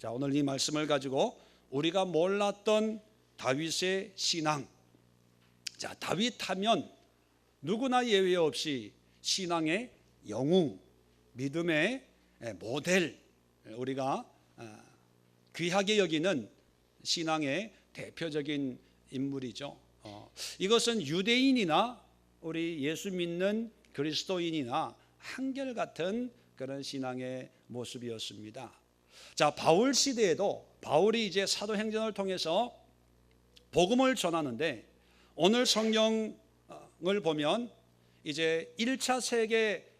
자, 오늘 이 말씀을 가지고 우리가 몰랐던 다윗의 신앙. 자, 다윗 하면 누구나 예외 없이 신앙의 영웅, 믿음의 모델, 우리가 귀하게 여기는 신앙의 대표적인 인물이죠. 이것은 유대인이나 우리 예수 믿는 그리스도인이나 한결같은 그런 신앙의 모습이었습니다. 자, 바울 시대에도 바울이 이제 사도행전을 통해서 복음을 전하는데, 오늘 성경을 보면 이제 1차 세계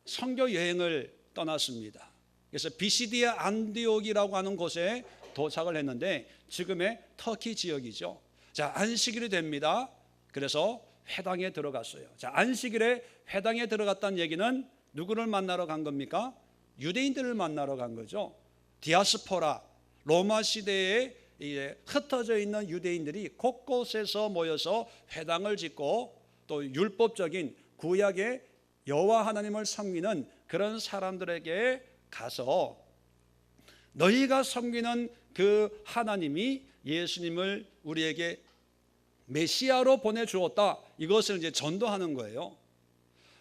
선교 여행을 떠났습니다. 그래서 비시디아 안디옥이라고 하는 곳에 도착을 했는데, 지금의 터키 지역이죠. 자, 안식일이 됩니다. 그래서 회당에 들어갔어요. 자, 안식일에 회당에 들어갔다는 얘기는 누구를 만나러 간 겁니까? 유대인들을 만나러 간 거죠. 디아스포라, 로마 시대에 흩어져 있는 유대인들이 곳곳에서 모여서 회당을 짓고 또 율법적인 구약의 여호와 하나님을 섬기는 그런 사람들에게 가서 너희가 섬기는 그 하나님이 예수님을 우리에게 메시아로 보내주었다, 이것을 이제 전도하는 거예요.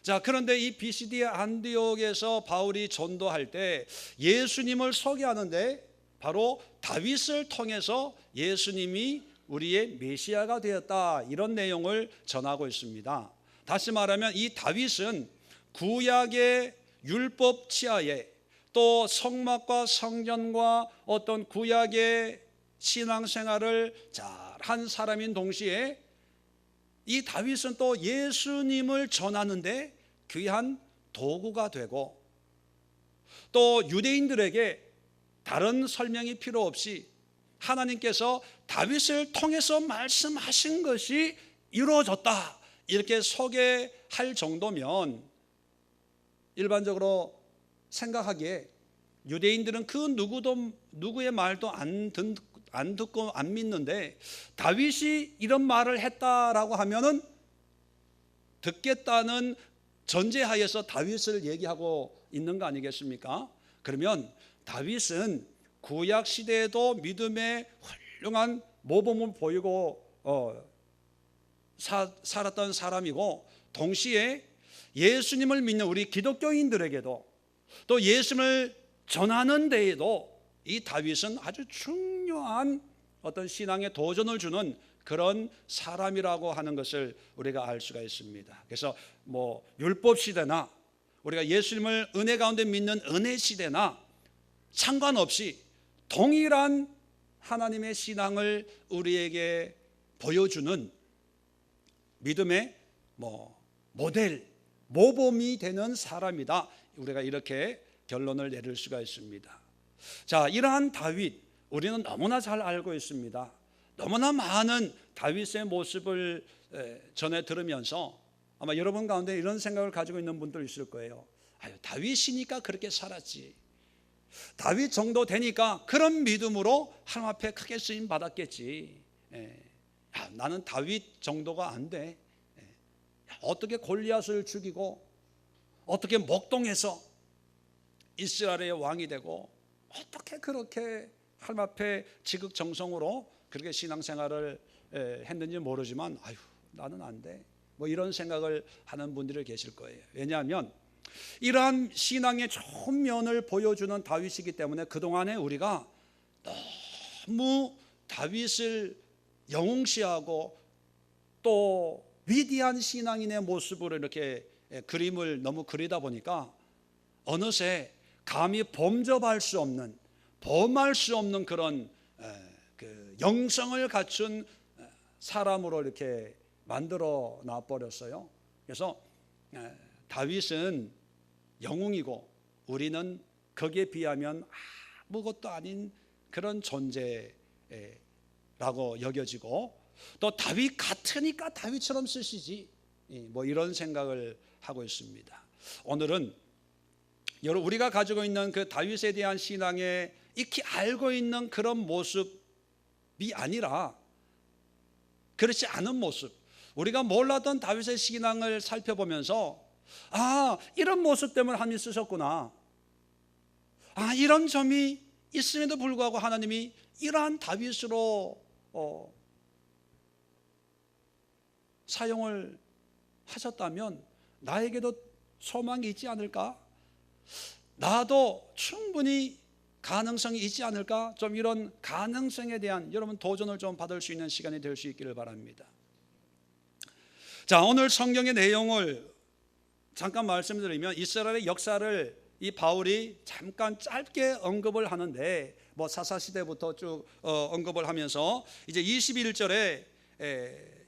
자, 그런데 이 비시디아 안디옥에서 바울이 전도할 때 예수님을 소개하는데 바로 다윗을 통해서 예수님이 우리의 메시아가 되었다, 이런 내용을 전하고 있습니다. 다시 말하면 이 다윗은 구약의 율법 치하에 또 성막과 성전과 어떤 구약의 신앙생활을 잘 한 사람인 동시에 이 다윗은 또 예수님을 전하는데 귀한 도구가 되고, 또 유대인들에게 다른 설명이 필요 없이 하나님께서 다윗을 통해서 말씀하신 것이 이루어졌다, 이렇게 소개할 정도면 일반적으로 생각하기에 유대인들은 그 누구의 말도 안 듣고 안 믿는데, 다윗이 이런 말을 했다라고 하면은 듣겠다는 전제하에서 다윗을 얘기하고 있는 거 아니겠습니까? 그러면 다윗은 구약 시대에도 믿음의 훌륭한 모범을 보이고 살았던 사람이고, 동시에 예수님을 믿는 우리 기독교인들에게도 또 예수님을 전하는 데에도 이 다윗은 아주 중요한 어떤 신앙의 도전을 주는 그런 사람이라고 하는 것을 우리가 알 수가 있습니다. 그래서 율법 시대나 우리가 예수님을 은혜 가운데 믿는 은혜 시대나 상관없이 동일한 하나님의 신앙을 우리에게 보여주는 믿음의 모델, 모범이 되는 사람이다, 우리가 이렇게 결론을 내릴 수가 있습니다. 자, 이러한 다윗 우리는 너무나 잘 알고 있습니다. 너무나 많은 다윗의 모습을 전해 들으면서 아마 여러분 가운데 이런 생각을 가지고 있는 분들 있을 거예요. 다윗이니까 그렇게 살았지, 다윗 정도 되니까 그런 믿음으로 하나님 앞에 크게 쓰임 받았겠지. 나는 다윗 정도가 안 돼. 어떻게 골리앗을 죽이고 어떻게 목동에서 이스라엘의 왕이 되고 어떻게 그렇게 하나님 앞에 지극정성으로 그렇게 신앙생활을 했는지 모르지만 나는 안 돼, 이런 생각을 하는 분들이 계실 거예요. 왜냐하면 이러한 신앙의 좋은 면을 보여주는 다윗이기 때문에 그동안에 우리가 너무 다윗을 영웅시하고 또 위대한 신앙인의 모습으로 이렇게 그림을 너무 그리다 보니까 어느새 감히 범접할 수 없는, 범할 수 없는 그런 그 영성을 갖춘 사람으로 이렇게 만들어 놔버렸어요. 그래서 다윗은 영웅이고 우리는 거기에 비하면 아무것도 아닌 그런 존재라고 여겨지고, 또 다윗 같으니까 다윗처럼 쓰시지, 이런 생각을 하고 있습니다. 오늘은 우리가 가지고 있는 그 다윗에 대한 신앙에 익히 알고 있는 그런 모습이 아니라 그렇지 않은 모습, 우리가 몰랐던 다윗의 신앙을 살펴보면서 이런 모습 때문에 하나님이 쓰셨구나, 이런 점이 있음에도 불구하고 하나님이 이러한 다윗으로 사용을 하셨다면 나에게도 소망이 있지 않을까? 나도 충분히 가능성이 있지 않을까? 좀 이런 가능성에 대한 여러분 도전을 좀 받을 수 있는 시간이 될 수 있기를 바랍니다. 자, 오늘 성경의 내용을 잠깐 말씀드리면 이스라엘의 역사를 이 바울이 잠깐 짧게 언급을 하는데 뭐 사사시대부터 쭉 언급을 하면서 이제 21절에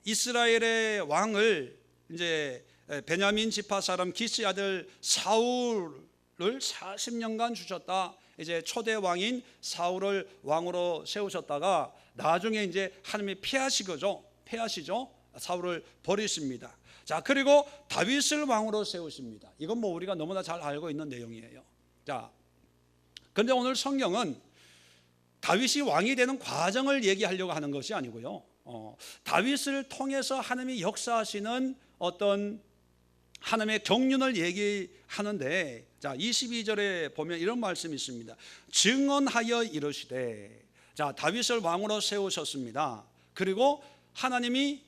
이스라엘의 왕을 이제 베냐민 지파 사람 기스의 아들 사울을 40년간 주셨다. 이제 초대 왕인 사울을 왕으로 세우셨다가 나중에 이제 하나님이 패하시죠. 사울을 버리십니다. 자, 그리고 다윗을 왕으로 세우십니다. 이건 뭐 우리가 너무나 잘 알고 있는 내용이에요. 자, 그런데 오늘 성경은 다윗이 왕이 되는 과정을 얘기하려고 하는 것이 아니고요. 다윗을 통해서 하나님이 역사하시는 어떤 하나님의 경륜을 얘기하는데, 자 22절에 보면 이런 말씀이 있습니다. 증언하여 이르시되, 자 다윗을 왕으로 세우셨습니다. 그리고 하나님이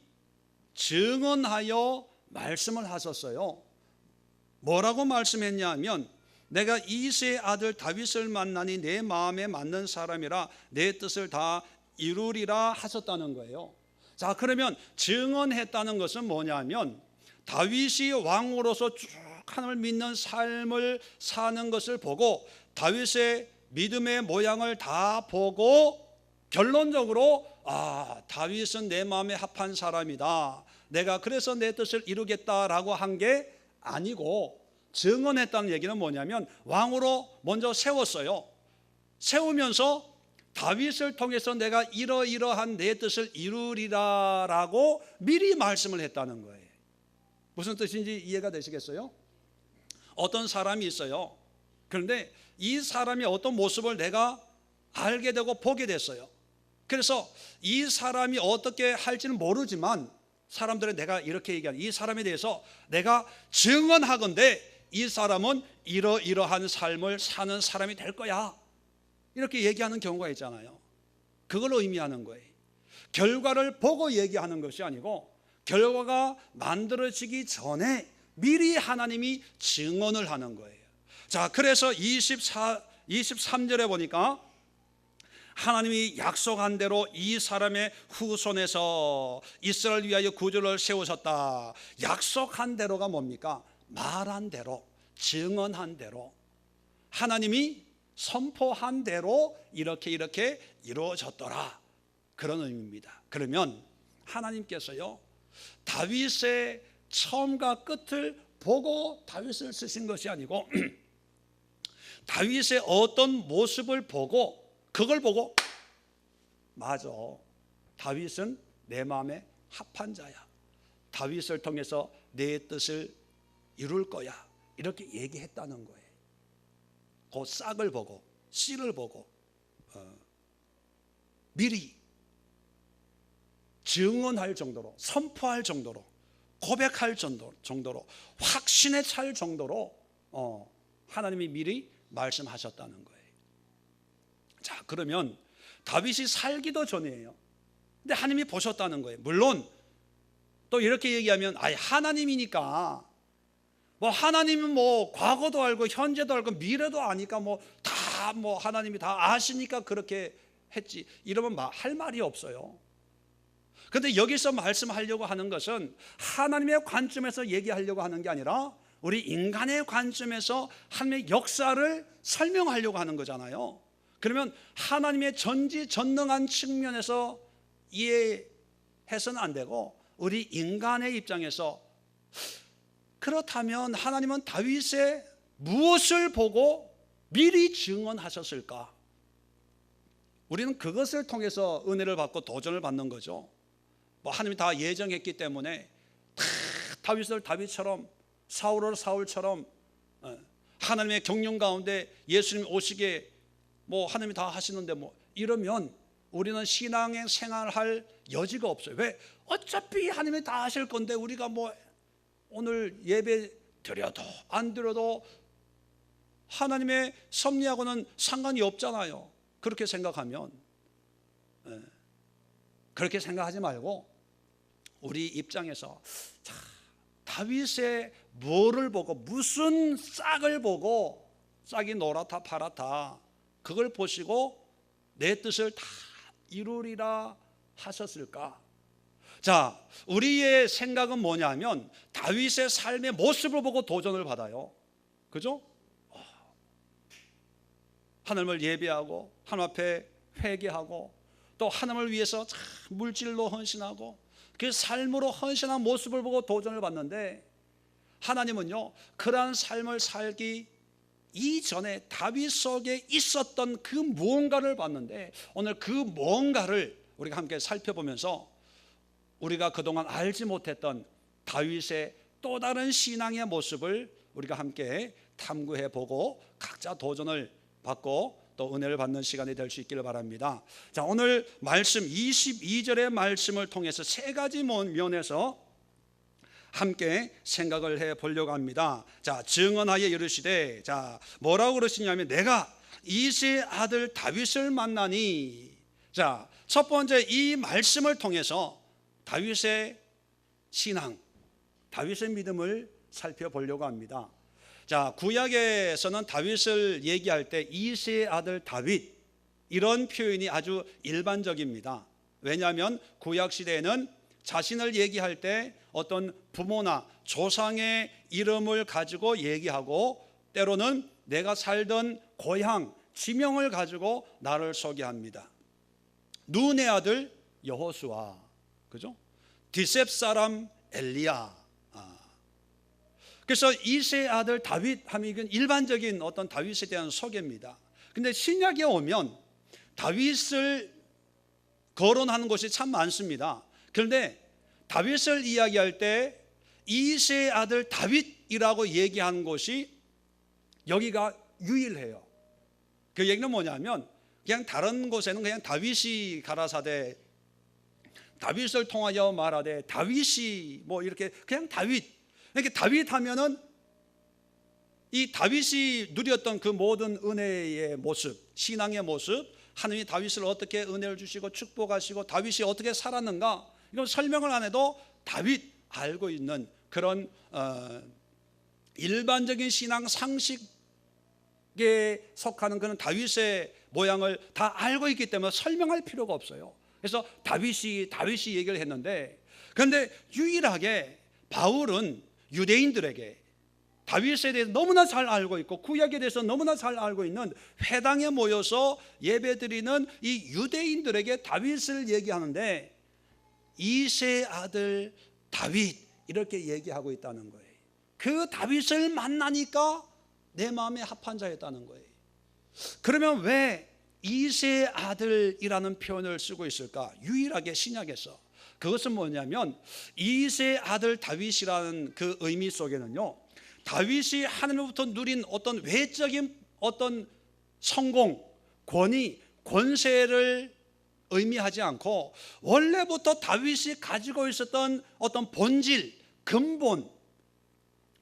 증언하여 말씀을 하셨어요. 뭐라고 말씀했냐 하면, 내가 이새의 아들 다윗을 만나니 내 마음에 맞는 사람이라 내 뜻을 다 이루리라 하셨다는 거예요. 자, 그러면 증언했다는 것은 뭐냐 하면, 다윗이 왕으로서 쭉 하나님을 믿는 삶을 사는 것을 보고 다윗의 믿음의 모양을 다 보고 결론적으로 다윗은 내 마음에 합한 사람이다, 내가 그래서 내 뜻을 이루겠다라고 한 게 아니고, 증언했다는 얘기는 뭐냐면 왕으로 먼저 세웠어요. 세우면서 다윗을 통해서 내가 이러이러한 내 뜻을 이루리라라고 미리 말씀을 했다는 거예요. 무슨 뜻인지 이해가 되시겠어요? 어떤 사람이 있어요. 그런데 이 사람이 어떤 모습을 내가 알게 되고 보게 됐어요. 그래서 이 사람이 어떻게 할지는 모르지만 사람들은 내가 이렇게 얘기하는, 이 사람에 대해서 내가 증언하건대 이 사람은 이러이러한 삶을 사는 사람이 될 거야, 이렇게 얘기하는 경우가 있잖아요. 그걸 의미하는 거예요. 결과를 보고 얘기하는 것이 아니고 결과가 만들어지기 전에 미리 하나님이 증언을 하는 거예요. 자, 그래서 23절에 보니까 하나님이 약속한 대로 이 사람의 후손에서 이스라엘 위하여 구주를 세우셨다. 약속한 대로가 뭡니까? 말한 대로, 증언한 대로, 하나님이 선포한 대로 이렇게 이루어졌더라, 그런 의미입니다. 그러면 하나님께서요, 다윗의 처음과 끝을 보고 다윗을 쓰신 것이 아니고 다윗의 어떤 모습을 보고, 그걸 보고 맞아, 다윗은 내 마음에 합한 자야, 다윗을 통해서 내 뜻을 이룰 거야, 이렇게 얘기했다는 거예요. 그 싹을 보고 씨를 보고 미리 증언할 정도로, 선포할 정도로, 고백할 정도로, 확신에 찰 정도로 하나님이 미리 말씀하셨다는 거예요. 자, 그러면 다윗이 살기도 전이에요. 근데 하나님이 보셨다는 거예요. 물론 또 이렇게 얘기하면 하나님이니까, 뭐 하나님은 뭐 과거도 알고 현재도 알고 미래도 아니까 뭐 하나님이 다 아시니까 그렇게 했지, 이러면 할 말이 없어요. 그런데 여기서 말씀하려고 하는 것은 하나님의 관점에서 얘기하려고 하는 게 아니라 우리 인간의 관점에서 하나님의 역사를 설명하려고 하는 거잖아요. 그러면 하나님의 전지전능한 측면에서 이해해서는 안 되고 우리 인간의 입장에서, 그렇다면 하나님은 다윗의 무엇을 보고 미리 증언하셨을까? 우리는 그것을 통해서 은혜를 받고 도전을 받는 거죠. 뭐 하나님이 다 예정했기 때문에 다 다윗을 다윗처럼, 사울을 사울처럼, 하나님의 경륜 가운데 예수님 오시게 뭐 하나님이 다 하시는데 뭐 이러면 우리는 신앙의 생활할 여지가 없어요. 왜? 어차피 하나님이 다 하실 건데 우리가 뭐 오늘 예배 드려도 안 드려도 하나님의 섭리하고는 상관이 없잖아요. 그렇게 생각하면, 그렇게 생각하지 말고 우리 입장에서, 자, 다윗의 뭐를 보고, 무슨 싹을 보고 싹이 노랗다 파랗다 그걸 보시고 내 뜻을 다 이루리라 하셨을까? 자, 우리의 생각은 뭐냐면 다윗의 삶의 모습을 보고 도전을 받아요. 그죠? 하나님을 예배하고 하나님 앞에 회개하고 또 하나님을 위해서 참 물질로 헌신하고 그 삶으로 헌신한 모습을 보고 도전을 받는데, 하나님은요 그러한 삶을 살기 이전에 다윗 속에 있었던 그 무언가를 봤는데, 오늘 그 무언가를 우리가 함께 살펴보면서 우리가 그동안 알지 못했던 다윗의 또 다른 신앙의 모습을 우리가 함께 탐구해 보고 각자 도전을 받고 또 은혜를 받는 시간이 될 수 있기를 바랍니다. 자, 오늘 말씀 22절의 말씀을 통해서 세 가지 면에서 함께 생각을 해 보려고 합니다. 자, 증언하여 이르시되, 자, 뭐라고 그러시냐면 내가 이새의 아들 다윗을 만나니. 자, 첫 번째 이 말씀을 통해서 다윗의 신앙, 다윗의 믿음을 살펴보려고 합니다. 자, 구약에서는 다윗을 얘기할 때 이새의 아들 다윗, 이런 표현이 아주 일반적입니다. 왜냐하면 구약 시대에는 자신을 얘기할 때 어떤 부모나 조상의 이름을 가지고 얘기하고, 때로는 내가 살던 고향, 지명을 가지고 나를 소개합니다. 눈의 아들 여호수아, 그죠? 디셉 사람 엘리야. 그래서 이새의 아들 다윗 하면 이건 일반적인 어떤 다윗에 대한 소개입니다. 근데 신약에 오면 다윗을 거론하는 것이 참 많습니다. 그런데 다윗을 이야기할 때 이새의 아들 다윗이라고 얘기하는 것이 여기가 유일해요. 그 얘기는 뭐냐면, 그냥 다른 곳에는 그냥 다윗이 가라사대, 다윗을 통하여 말하되, 다윗이 뭐 이렇게 그냥 다윗. 그러니까 다윗 하면은 이 다윗이 누렸던 그 모든 은혜의 모습, 신앙의 모습, 하느님이 다윗을 어떻게 은혜를 주시고 축복하시고 다윗이 어떻게 살았는가, 이건 설명을 안 해도 다윗 알고 있는 그런 일반적인 신앙 상식에 속하는 그런 다윗의 모양을 다 알고 있기 때문에 설명할 필요가 없어요. 그래서 다윗이 얘기를 했는데, 그런데 유일하게 바울은 유대인들에게 다윗에 대해서 너무나 잘 알고 있고 구약에 대해서 너무나 잘 알고 있는 회당에 모여서 예배드리는 이 유대인들에게 다윗을 얘기하는데, 이새의 아들 다윗 이렇게 얘기하고 있다는 거예요. 그 다윗을 만나니까 내 마음에 합한 자였다는 거예요. 그러면 왜 이새의 아들이라는 표현을 쓰고 있을까? 유일하게 신약에서. 그것은 뭐냐면 이새의 아들 다윗이라는 그 의미 속에는요, 다윗이 하나님으로부터 누린 어떤 외적인 어떤 성공, 권위, 권세를 의미하지 않고 원래부터 다윗이 가지고 있었던 어떤 본질, 근본,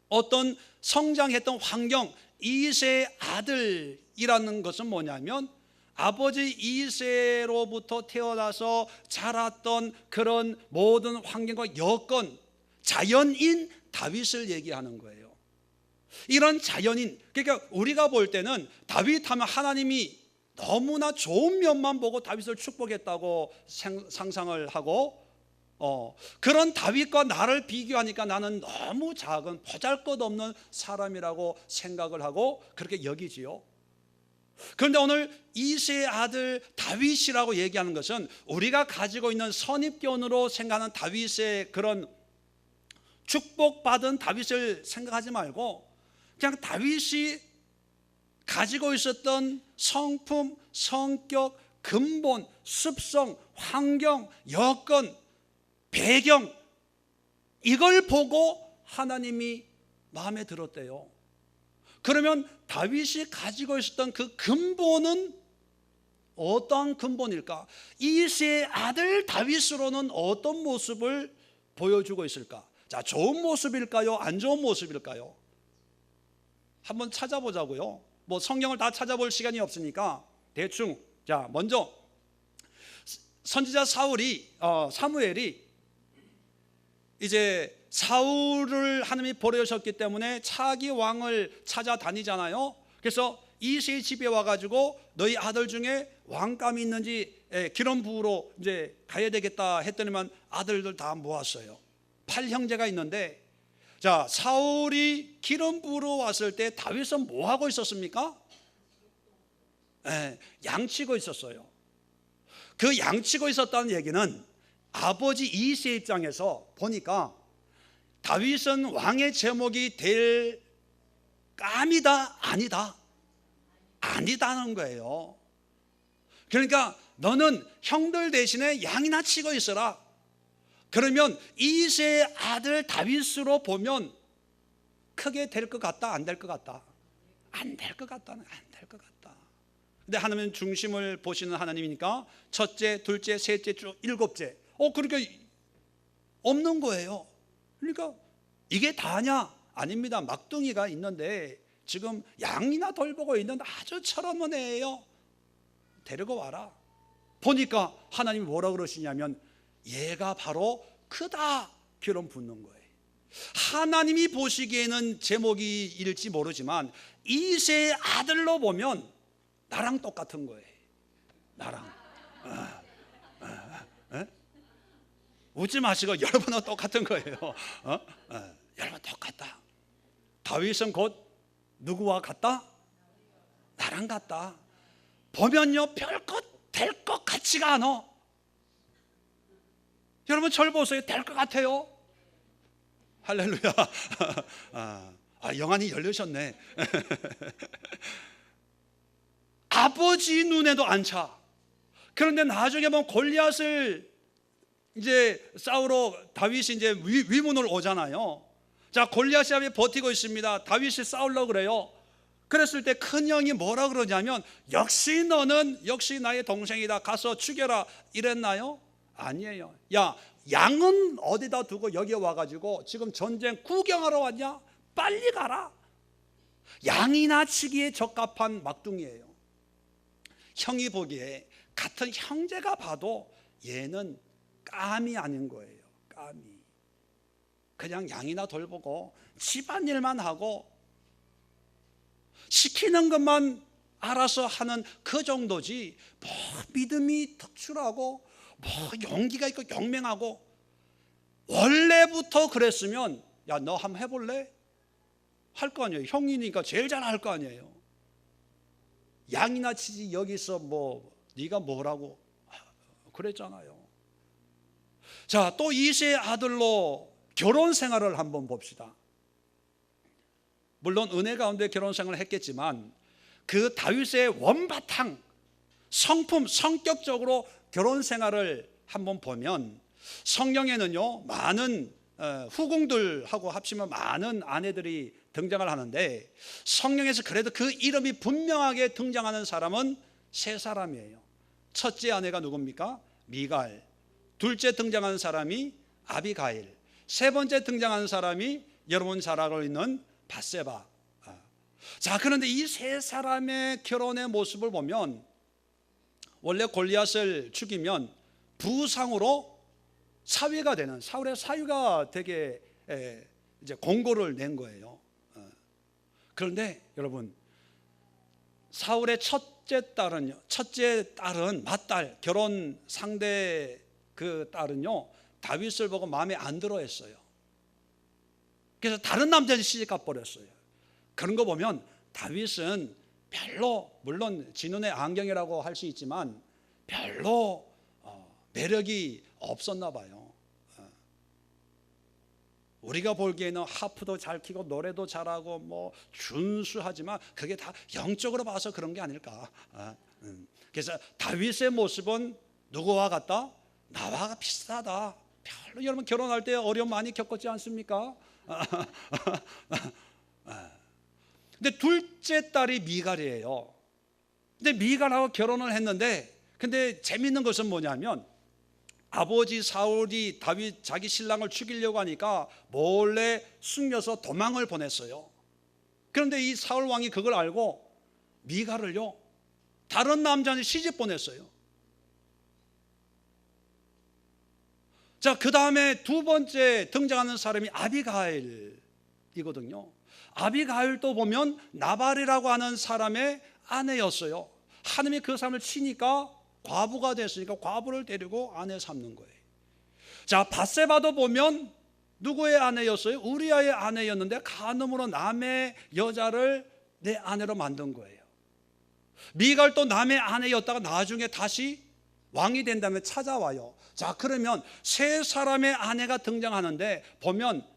어떤 성장했던 환경, 이새의 아들이라는 것은 뭐냐면 아버지 이새로부터 태어나서 자랐던 그런 모든 환경과 여건, 자연인 다윗을 얘기하는 거예요. 이런 자연인, 그러니까 우리가 볼 때는 다윗 하면 하나님이 너무나 좋은 면만 보고 다윗을 축복했다고 상상을 하고, 그런 다윗과 나를 비교하니까 나는 너무 작은 보잘것없는 사람이라고 생각을 하고 그렇게 여기지요. 그런데 오늘 이새의 아들 다윗이라고 얘기하는 것은 우리가 가지고 있는 선입견으로 생각하는 다윗의 그런 축복받은 다윗을 생각하지 말고, 그냥 다윗이 가지고 있었던 성품, 성격, 근본, 습성, 환경, 여건, 배경, 이걸 보고 하나님이 마음에 들었대요. 그러면 다윗이 가지고 있었던 그 근본은 어떤 근본일까? 이새의 아들 다윗으로는 어떤 모습을 보여주고 있을까? 자, 좋은 모습일까요? 안 좋은 모습일까요? 한번 찾아보자고요. 뭐 성경을 다 찾아볼 시간이 없으니까 대충 자, 먼저 선지자 사무엘이 이제 사울을 하나님이 버려셨기 때문에 차기 왕을 찾아다니잖아요. 그래서 이새의 집에 와가지고 너희 아들 중에 왕감이 있는지 기름 부으러 이제 가야 되겠다 했더니만 아들들 다 모았어요. 8형제가 있는데, 자, 사울이 기름 부으러 왔을 때 다윗은 뭐 하고 있었습니까? 양치고 있었어요. 그 양치고 있었다는 얘기는 아버지 이새의 입장에서 보니까 다윗은 왕의 제목이 될 감이다, 아니다? 아니다는 거예요. 그러니까 너는 형들 대신에 양이나 치고 있어라. 그러면 이새의 아들 다윗으로 보면 크게 될 것 같다, 안 될 것 같다? 안 될 것 같다는, 안 될 것 같다. 근데 하나님은 중심을 보시는 하나님이니까 첫째, 둘째, 셋째, 쭉 일곱째. 그러니까 없는 거예요. 그러니까 이게 다냐? 아닙니다. 막둥이가 있는데 지금 양이나 돌보고 있는 아주 철없는 애예요. 데리고 와라. 보니까 하나님이 뭐라 그러시냐면 얘가 바로 크다, 기름 붓는 거예요. 하나님이 보시기에는 제목일지 모르지만 이새의 아들로 보면 나랑 똑같은 거예요. 나랑. 웃지 마시고 여러분은 똑같은 거예요. 여러분 똑같다. 다윗은 곧 누구와 같다? 나랑 같다. 보면요 별것 될 것 같지가 않아. 여러분 절 보세요. 될 것 같아요. 할렐루야. 영안이 열리셨네. 아버지 눈에도 안 차. 그런데 나중에 보면 골리앗을 이제 싸우러 다윗이 이제 위문을 오잖아요. 자, 골리앗이 앞에 버티고 있습니다. 다윗이 싸우려고 그래요. 그랬을 때 큰형이 뭐라 그러냐면 역시 너는 역시 나의 동생이다, 가서 죽여라 이랬나요? 아니에요. 야, 양은 어디다 두고 여기 와가지고 지금 전쟁 구경하러 왔냐? 빨리 가라. 양이나 치기에 적합한 막둥이에요. 형이 보기에 같은 형제가 봐도 얘는 감이 아닌 거예요. 감이. 그냥 양이나 돌보고 집안일만 하고 시키는 것만 알아서 하는 그 정도지, 뭐 믿음이 특출하고 뭐 용기가 있고 용맹하고, 원래부터 그랬으면 야 너 한번 해볼래? 할 거 아니에요. 형이니까 제일 잘 할 거 아니에요. 양이나 치지 여기서 뭐 네가 뭐라고 그랬잖아요. 자, 또 이새의 아들로 결혼 생활을 한번 봅시다. 물론 은혜 가운데 결혼 생활을 했겠지만 그 다윗의 원바탕 성품, 성격적으로 결혼 생활을 한번 보면 성경에는요 많은 후궁들하고 합치면 많은 아내들이 등장을 하는데, 성경에서 그래도 그 이름이 분명하게 등장하는 사람은 세 사람이에요. 첫째 아내가 누굽니까? 미갈. 둘째 등장하는 사람이 아비가일. 세 번째 등장하는 사람이 여러분 잘 알고 있는 밧세바. 자, 그런데 이 세 사람의 결혼의 모습을 보면 원래 골리앗을 죽이면 부상으로 사위가 되는, 사울의 사위가 되게 이제 공고를 낸 거예요. 그런데 여러분 사울의 첫째 딸은 맏딸, 결혼 상대 그 딸은요 다윗을 보고 마음에 안 들어 했어요. 그래서 다른 남자한테 시집가 버렸어요. 그런 거 보면 다윗은 별로, 물론 진운의 안경이라고 할 수 있지만 별로 매력이 없었나 봐요. 우리가 보기에는 하프도 잘 키고 노래도 잘하고 뭐 준수하지만 그게 다 영적으로 봐서 그런 게 아닐까. 그래서 다윗의 모습은 누구와 같다? 나와 비슷하다. 별로 여러분 결혼할 때 어려움 많이 겪었지 않습니까? 근데 둘째 딸이 미갈이에요. 근데 미갈하고 결혼을 했는데, 근데 재밌는 것은 뭐냐면 아버지 사울이 다윗 자기 신랑을 죽이려고 하니까 몰래 숨겨서 도망을 보냈어요. 그런데 이 사울 왕이 그걸 알고 미갈을요 다른 남자는 시집 보냈어요. 자, 그 다음에 두 번째 등장하는 사람이 아비가일이거든요. 아비가일도 보면 나발이라고 하는 사람의 아내였어요. 하나님이 그 사람을 치니까 과부가 됐으니까 과부를 데리고 아내 삼는 거예요. 자, 밧세바도 보면 누구의 아내였어요? 우리아의 아내였는데 간음으로 남의 여자를 내 아내로 만든 거예요. 미갈도 남의 아내였다가 나중에 다시 왕이 된 다음에 찾아와요. 자, 그러면 세 사람의 아내가 등장하는데 보면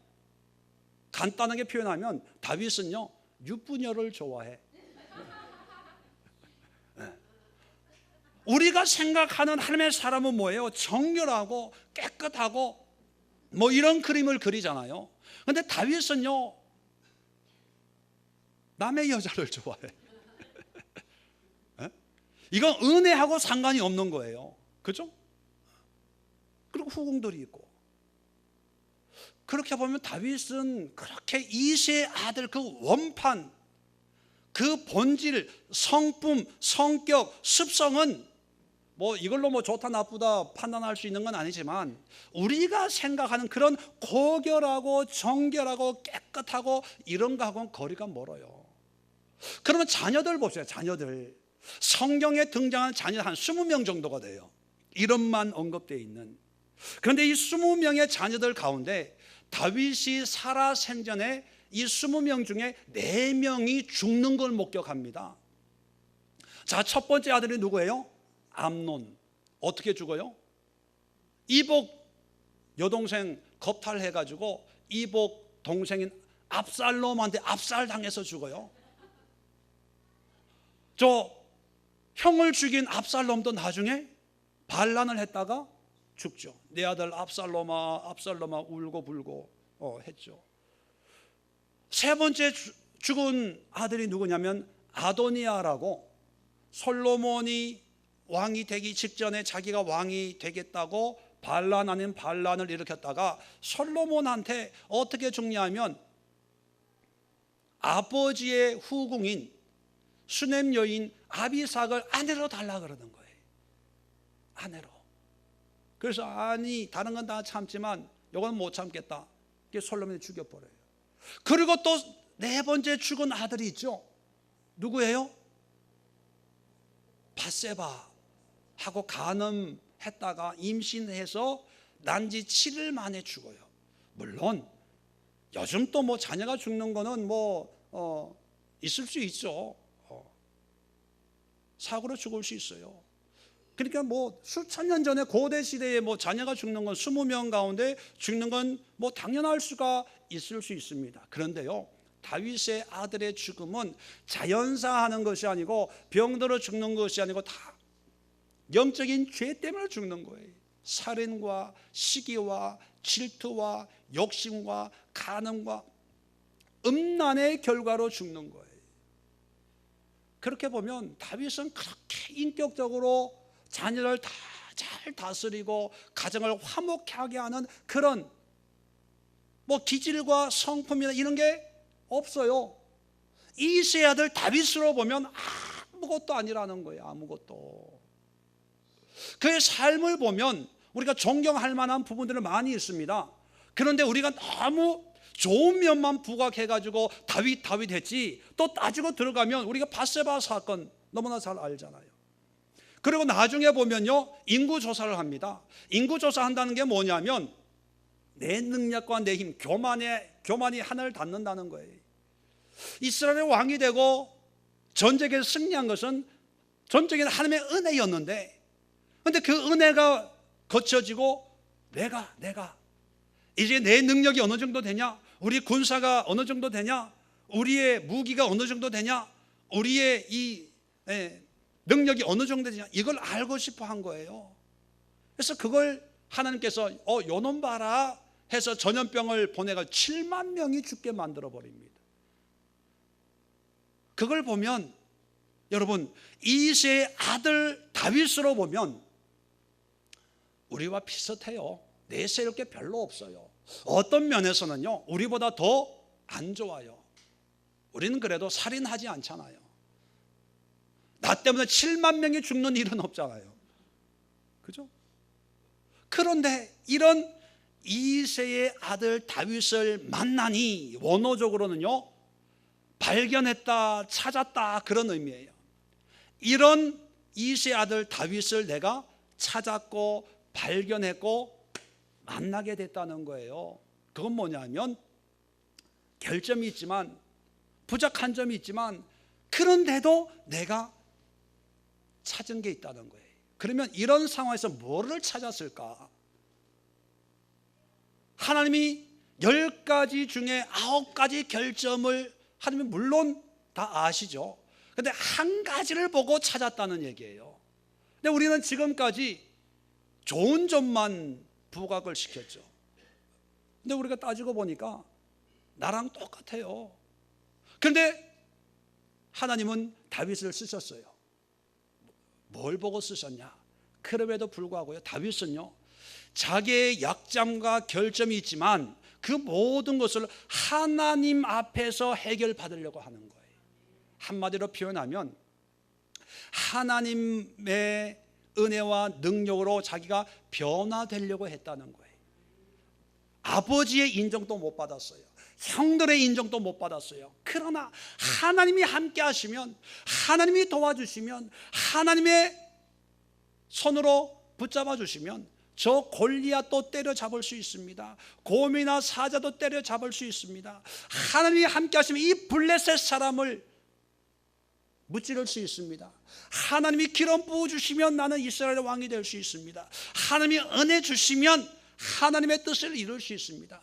간단하게 표현하면 다윗은요 유부녀를 좋아해. 우리가 생각하는 하나님의 사람은 뭐예요? 정결하고 깨끗하고 뭐 이런 그림을 그리잖아요. 그런데 다윗은요 남의 여자를 좋아해. 이건 은혜하고 상관이 없는 거예요. 그죠? 그리고 후궁들이 있고. 그렇게 보면 다윗은 그렇게 이새의 아들 그 원판, 그 본질, 성품, 성격, 습성은 뭐 이걸로 뭐 좋다 나쁘다 판단할 수 있는 건 아니지만 우리가 생각하는 그런 고결하고 정결하고 깨끗하고 이런 거하고는 거리가 멀어요. 그러면 자녀들 보세요. 자녀들 성경에 등장하는 자녀 한 20명 정도가 돼요. 이름만 언급되어 있는. 그런데 이 20명의 자녀들 가운데 다윗이 살아 생전에 이 20명 중에 4명이 죽는 걸 목격합니다. 자, 첫 번째 아들이 누구예요? 암논. 어떻게 죽어요? 이복 여동생 겁탈해가지고 이복 동생인 압살롬한테 압살당해서 죽어요. 저 형을 죽인 압살롬도 나중에 반란을 했다가 죽죠. 내 아들 압살롬아 압살롬아 울고 불고 했죠. 세 번째 죽은 아들이 누구냐면 아도니아라고 솔로몬이 왕이 되기 직전에 자기가 왕이 되겠다고 반란 아닌 반란을 일으켰다가 솔로몬한테 어떻게 죽냐면 아버지의 후궁인 수넴 여인 아비삭을 아내로 달라 그러는 거예요. 아내로. 그래서 아니 다른 건 다 참지만 이건 못 참겠다. 그래서 솔로몬이 죽여버려요. 그리고 또 네 번째 죽은 아들이 있죠. 누구예요? 밧세바하고 간음했다가 임신해서 난지 7일 만에 죽어요. 물론 요즘 또 뭐 자녀가 죽는 거는 뭐 있을 수 있죠. 사고로 죽을 수 있어요. 그러니까 뭐 수천 년 전에 고대 시대에 뭐 자녀가 죽는 건 20명 가운데 죽는 건 뭐 당연할 수가 있을 수 있습니다. 그런데요, 다윗의 아들의 죽음은 자연사하는 것이 아니고 병들어 죽는 것이 아니고 다 영적인 죄 때문에 죽는 거예요. 살인과 시기와 질투와 욕심과 간음과 음란의 결과로 죽는 거예요. 그렇게 보면 다윗은 그렇게 인격적으로 자녀를 다 잘 다스리고 가정을 화목하게 하는 그런 뭐 기질과 성품이나 이런 게 없어요. 이세 아들 다윗으로 보면 아무것도 아니라는 거예요. 아무것도. 그의 삶을 보면 우리가 존경할 만한 부분들은 많이 있습니다. 그런데 우리가 너무 좋은 면만 부각해가지고 다윗 했지, 또 따지고 들어가면 우리가 밧세바 사건 너무나 잘 알잖아요. 그리고 나중에 보면요, 인구조사를 합니다. 인구조사한다는 게 뭐냐면 내 능력과 내 힘, 교만이 하늘을 닿는다는 거예요. 이스라엘의 왕이 되고 전쟁에서 승리한 것은 전적인 하나님의 은혜였는데, 그런데 그 은혜가 거쳐지고 내가 이제 내 능력이 어느 정도 되냐, 우리 군사가 어느 정도 되냐, 우리의 무기가 어느 정도 되냐, 우리의 이 능력이 어느 정도 되냐, 이걸 알고 싶어 한 거예요. 그래서 그걸 하나님께서 요놈 봐라 해서 전염병을 보내가 7만 명이 죽게 만들어 버립니다. 그걸 보면 여러분, 이새의 아들 다윗으로 보면 우리와 비슷해요. 내세울 게 별로 없어요. 어떤 면에서는요, 우리보다 더 안 좋아요. 우리는 그래도 살인하지 않잖아요. 나 때문에 7만 명이 죽는 일은 없잖아요. 그죠? 그런데 이런 이새의 아들 다윗을 만나니 원어적으로는요, 발견했다, 찾았다, 그런 의미예요. 이런 이새의 아들 다윗을 내가 찾았고 발견했고 만나게 됐다는 거예요. 그건 뭐냐면 결점이 있지만, 부족한 점이 있지만, 그런데도 내가 찾은 게 있다는 거예요. 그러면 이런 상황에서 뭐를 찾았을까? 하나님이 10가지 중에 9가지 결점을 하나님이 물론 다 아시죠. 근데 한 가지를 보고 찾았다는 얘기예요. 근데 우리는 지금까지 좋은 점만 부각을 시켰죠. 근데 우리가 따지고 보니까 나랑 똑같아요. 그런데 하나님은 다윗을 쓰셨어요. 뭘 보고 쓰셨냐? 그럼에도 불구하고요, 다윗은요, 자기의 약점과 결점이 있지만 그 모든 것을 하나님 앞에서 해결받으려고 하는 거예요. 한마디로 표현하면 하나님의 은혜와 능력으로 자기가 변화되려고 했다는 거예요. 아버지의 인정도 못 받았어요. 형들의 인정도 못 받았어요. 그러나 하나님이 함께 하시면, 하나님이 도와주시면, 하나님의 손으로 붙잡아 주시면 저 골리앗도 때려잡을 수 있습니다. 곰이나 사자도 때려잡을 수 있습니다. 하나님이 함께 하시면 이 블레셋 사람을 무찌를 수 있습니다. 하나님이 기름 부어주시면 나는 이스라엘의 왕이 될 수 있습니다. 하나님이 은혜 주시면 하나님의 뜻을 이룰 수 있습니다.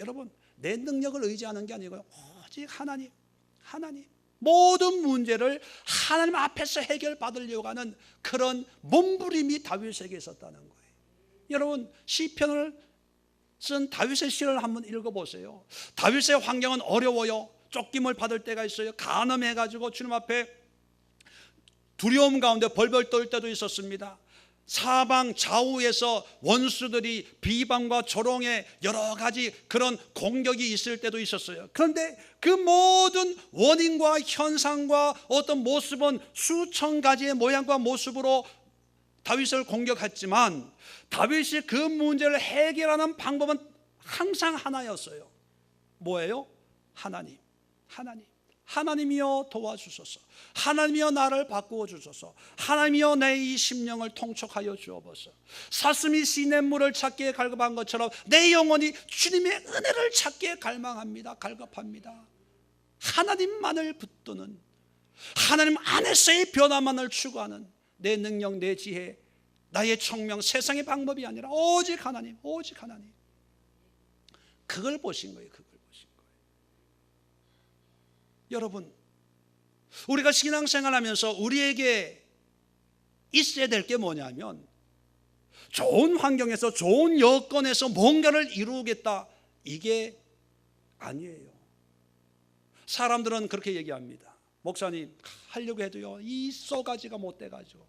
여러분, 내 능력을 의지하는 게 아니고요, 오직 하나님, 모든 문제를 하나님 앞에서 해결받으려고 하는 그런 몸부림이 다윗에게 있었다는 거예요. 여러분, 시편을 쓴 다윗의 시를 한번 읽어보세요. 다윗의 환경은 어려워요. 쫓김을 받을 때가 있어요. 간음해가지고 주님 앞에 두려움 가운데 벌벌 떨 때도 있었습니다. 사방 좌우에서 원수들이 비방과 조롱의 여러 가지 그런 공격이 있을 때도 있었어요. 그런데 그 모든 원인과 현상과 어떤 모습은 수천 가지의 모양과 모습으로 다윗을 공격했지만, 다윗이 그 문제를 해결하는 방법은 항상 하나였어요. 뭐예요? 하나님이여 도와주소서. 하나님이여 나를 바꾸어 주소서. 하나님이여 내 이 심령을 통촉하여 주옵소서. 사슴이 시냇물을 찾기에 갈급한 것처럼 내 영혼이 주님의 은혜를 찾기에 갈망합니다. 갈급합니다. 하나님만을 붙드는, 하나님 안에서의 변화만을 추구하는, 내 능력, 내 지혜, 나의 총명, 세상의 방법이 아니라 오직 하나님. 그걸 보신 거예요. 여러분, 우리가 신앙생활하면서 우리에게 있어야 될 게 뭐냐면, 좋은 환경에서, 좋은 여건에서 뭔가를 이루겠다, 이게 아니에요. 사람들은 그렇게 얘기합니다. 목사님, 하려고 해도요, 이 쏘가지가 못 돼가지고,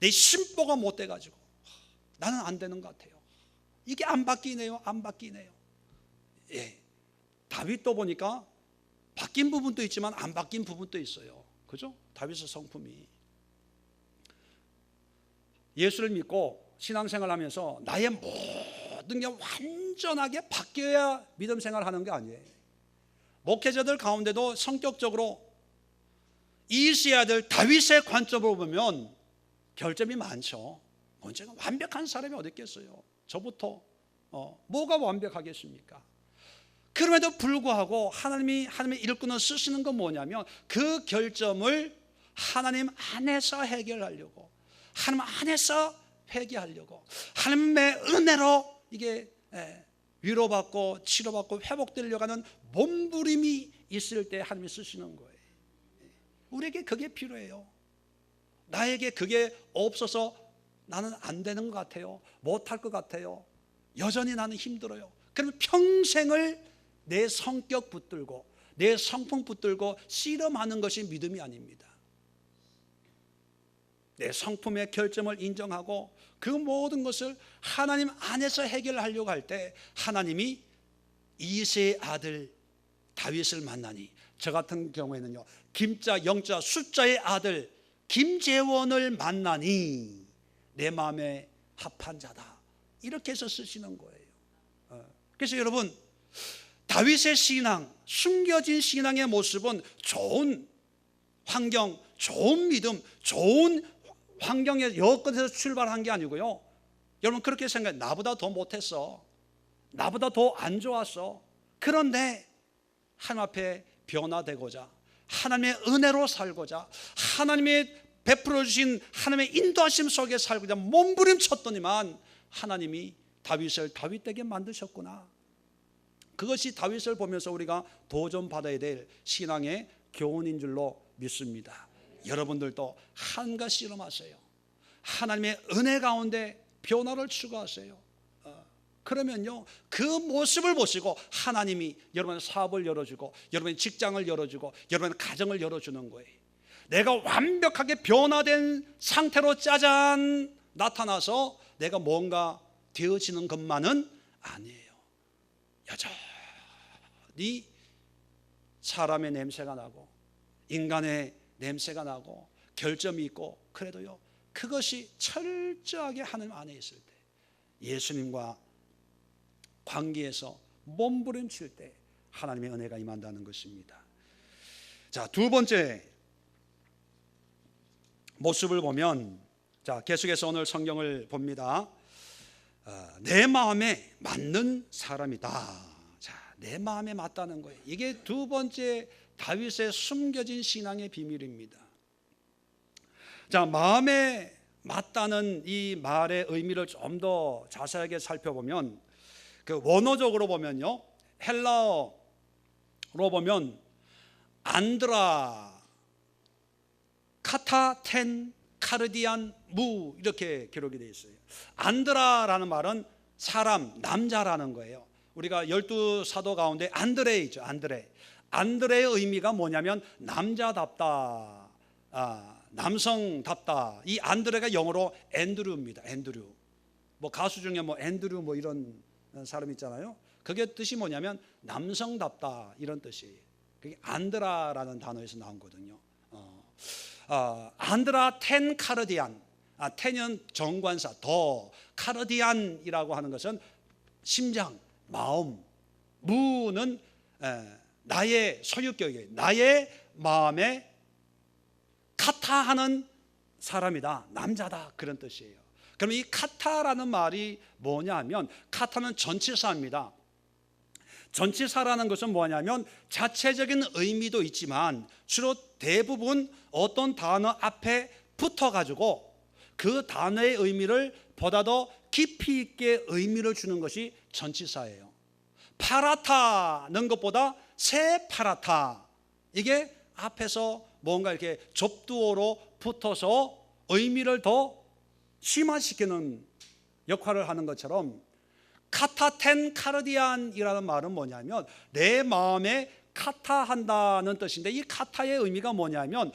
내 심보가 못 돼가지고 나는 안 되는 것 같아요. 이게 안 바뀌네요. 예, 다윗도 보니까 바뀐 부분도 있지만 안 바뀐 부분도 있어요. 그죠? 다윗의 성품이. 예수를 믿고 신앙생활 하면서 나의 모든 게 완전하게 바뀌어야 믿음 생활하는 게 아니에요. 목회자들 가운데도 성격적으로 이새의 아들 다윗의 관점으로 보면 결점이 많죠. 언제가 완벽한 사람이 어디 있겠어요? 저부터 뭐가 완벽하겠습니까? 그럼에도 불구하고 하나님의 일꾼을 쓰시는 건 뭐냐면, 그 결점을 하나님 안에서 해결하려고, 하나님 안에서 회개하려고, 하나님의 은혜로 이게 위로받고 치료받고 회복되려고 하는 몸부림이 있을 때 하나님이 쓰시는 거예요. 우리에게 그게 필요해요. 나에게 그게 없어서 나는 안 되는 것 같아요. 못할 것 같아요. 여전히 나는 힘들어요. 그러면 평생을 내 성격 붙들고 내 성품 붙들고 씨름하는 것이 믿음이 아닙니다. 내 성품의 결점을 인정하고 그 모든 것을 하나님 안에서 해결하려고 할 때, 하나님이 이새의 아들 다윗을 만나니 저 같은 경우에는요, 김자 영자 숫자의 아들 김재원을 만나니 내 마음에 합한 자다, 이렇게 해서 쓰시는 거예요. 그래서 여러분, 다윗의 신앙, 숨겨진 신앙의 모습은 좋은 환경, 좋은 믿음, 좋은 환경의 여건에서 출발한 게 아니고요, 여러분 그렇게 생각해요. 나보다 더 못했어, 나보다 더 안 좋았어. 그런데 하나님 앞에 변화되고자, 하나님의 은혜로 살고자, 하나님의 베풀어 주신 하나님의 인도하심 속에 살고자 몸부림쳤더니만 하나님이 다윗을 다윗되게 만드셨구나. 그것이 다윗을 보면서 우리가 도전받아야 될 신앙의 교훈인 줄로 믿습니다. 여러분들도 한가 씨름하세요. 하나님의 은혜 가운데 변화를 추구하세요. 그러면요, 그 모습을 보시고 하나님이 여러분의 사업을 열어주고, 여러분의 직장을 열어주고, 여러분의 가정을 열어주는 거예요. 내가 완벽하게 변화된 상태로 짜잔 나타나서 내가 뭔가 되어지는 것만은 아니에요. 여전히 사람의 냄새가 나고, 인간의 냄새가 나고, 결점이 있고, 그래도요, 그것이 철저하게 하나님 안에 있을 때, 예수님과 관계에서 몸부림칠 때 하나님의 은혜가 임한다는 것입니다. 자, 두 번째 모습을 보면, 자, 계속해서 오늘 성경을 봅니다. 내 마음에 맞는 사람이다. 자, 내 마음에 맞다는 거예요. 이게 두 번째 다윗의 숨겨진 신앙의 비밀입니다. 자, 마음에 맞다는 이 말의 의미를 좀 더 자세하게 살펴보면, 그 원어적으로 보면요, 헬라어로 보면 안드라, 카타, 텐, 카르디안, 무, 이렇게 기록이 되어 있어요. 안드라라는 말은 사람, 남자라는 거예요. 우리가 12사도 가운데 안드레 있죠. 안드레의 의미가 뭐냐면 남자답다, 남성답다. 이 안드레가 영어로 앤드류입니다. 앤드류. 뭐 가수 중에 뭐 앤드류 뭐 이런 사람 있잖아요. 그게 뜻이 뭐냐면 남성답다, 이런 뜻이에요. 그게 안드라라는 단어에서 나온 거거든요. 안드라 텐 카르디안. 텐은 정관사, 더, 카르디안이라고 하는 것은 심장, 마음, 무는 나의 소유격이에요. 나의 마음에 카타하는 사람이다, 남자다, 그런 뜻이에요. 그럼 이 카타라는 말이 뭐냐면, 카타는 전치사입니다. 전치사라는 것은 뭐냐면 자체적인 의미도 있지만 주로 대부분 어떤 단어 앞에 붙어가지고 그 단어의 의미를 보다 더 깊이 있게 의미를 주는 것이 전치사예요. 파라타는 것보다 새파랗다, 이게 앞에서 뭔가 이렇게 접두어로 붙어서 의미를 더 심화시키는 역할을 하는 것처럼, 카타텐 카르디안이라는 말은 뭐냐면 내 마음에 카타한다는 뜻인데, 이 카타의 의미가 뭐냐면